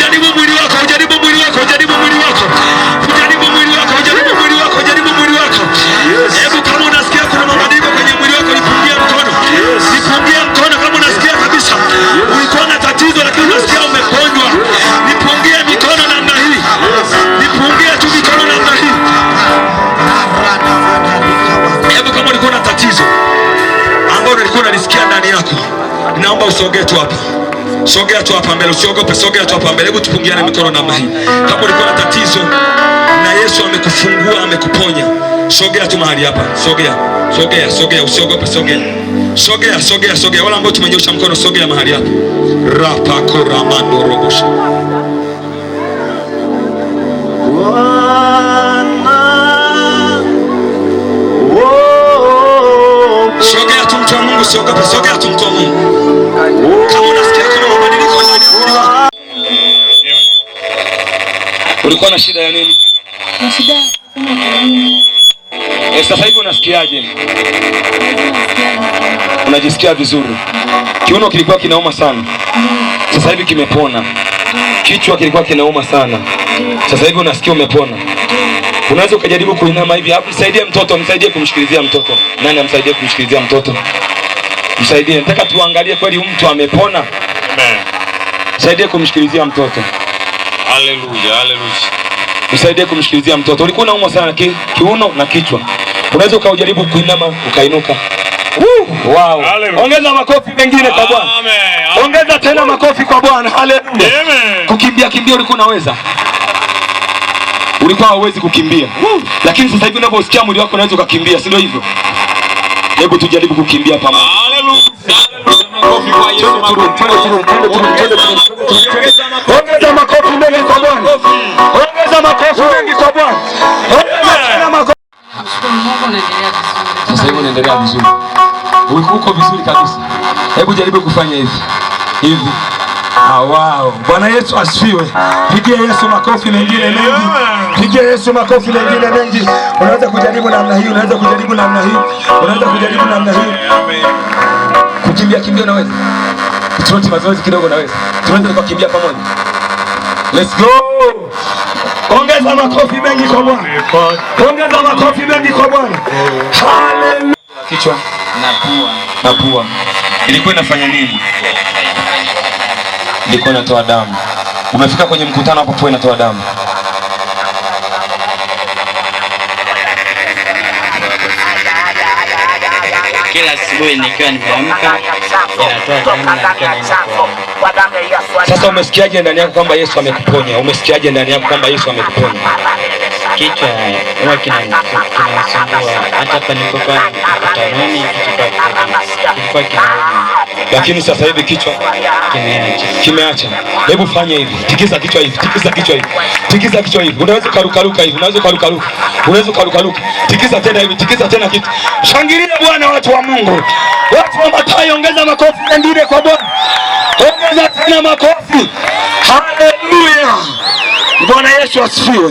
Jaribu mwili wako, jaribu mwili wako, jaribu mwili wako. Jaribu mwili wako, jaribu mwili wako, jaribu mwili wako. Hebu kama unasikia kuna mabadiliko kwenye mwili wako, nipungie mkono. Nipungie mkono kama unasikia kabisa ulikuwa na tatizo lakini unasikia umeponywa. Nipungie mikono namna hii. Nipungie tu mikono namna hii. Hebu kama ulikuwa na tatizo ambalo ulikuwa unalisikia ndani yako, naomba usogee tu hapa. Sogea tu hapa mbele, usiogope, sogea tu hapa mbele. Hebu tupungiane mikono namna hii. Kama ulikuwa na tatizo na Yesu amekufungua, amekuponya, sogea tu mahali hapa. Sogea, usiogope, sogea. Wala ambao tumenyosha mkono, sogea mahali hapa. Rapakoramando robosha. Sogea tu mtu wa Mungu, usiogope, sogea tu mtu wa Mungu. Kama unasikia kuna mabadiliko ndani ya mwili wako. Ulikuwa na shida ya nini? Na shida ya kuumwa. Sasa hivi unasikiaje? Unajisikia vizuri? Kiuno kilikuwa kinauma sana, sasa hivi kimepona. Kichwa kilikuwa kinauma sana, sasa hivi unasikia umepona. Unaweza ukajaribu kuinama hivi, hapo nisaidie mtoto, msaidie kumshikilizia mtoto. Nani amsaidie kumshikilizia mtoto? Msaidie, nataka tuangalie kweli mtu amepona. Amen. Msaidie kumshikilizia mtoto. Haleluya, haleluya. Msaidie kumshikilizia mtoto. Ulikuwa unaumwa sana kiuno na kichwa. Unaweza ukajaribu kuinama ukainuka. Wow. Ongeza makofi mengine kwa Bwana. Amen. Ongeza tena makofi kwa Bwana. Haleluya. Amen. Kukimbia ulikuwa unaweza? Ulikuwa hauwezi kukimbia. Lakini sasa hivi unaposikia mwili wako unaweza kukimbia, si ndio hivyo? Hebu tujaribu kukimbia pamoja. Haleluya. Makofi kwa Yesu. Ongeza makofi mengi kwa Bwana. Ongeza makofi mengi kwa Bwana. Ongeza tena makofi. Sasa hivi unaendelea vizuri. Uko vizuri kabisa. Hebu jaribu kufanya hivi. Hivi. Wow. Bwana Yesu asifiwe. Pigia Yesu makofi mengine mengi. Pigia Yesu makofi mengine mengi. Unaweza kujaribu namna hii, unaweza kujaribu namna hii. Unaweza kujaribu namna hii. Kukimbia unaweza. Tutroti mazoezi kidogo unaweza. Tunaweza kukimbia pamoja. Let's go. Ongeza makofi mengi kwa Bwana. Ongeza makofi mengi kwa Bwana. Haleluya. Kichwa na pua. Ilikuwa inafanya nini? Ilikuwa inatoa damu. Umefika kwenye mkutano hapo, pua inatoa damu. Kila asubuhi nikiwa nimeamka inatoa damu. Sasa umesikiaje ndani yako kwamba Yesu amekuponya? Umesikiaje ndani yako kwamba Yesu amekuponya? Kichwa huwa kinanisumbua, hata hapa nilipokuwa mkutanoni kilikuwa kinauma, lakini sasa hivi kichwa kimeacha. Hebu fanya hivi, tikisa kichwa hivi, tikisa kichwa hivi, tikisa kichwa hivi. Unaweza kurukaruka hivi, unaweza kurukaruka, unaweza kurukaruka. Tikisa tena hivi, tikisa tena kitu. Shangilia Bwana, watu wa Mungu, watu wa Mathayo, ongeza makofi mengine kwa Bwana, ongeza tena makofi. Haleluya, Bwana Yesu asifiwe.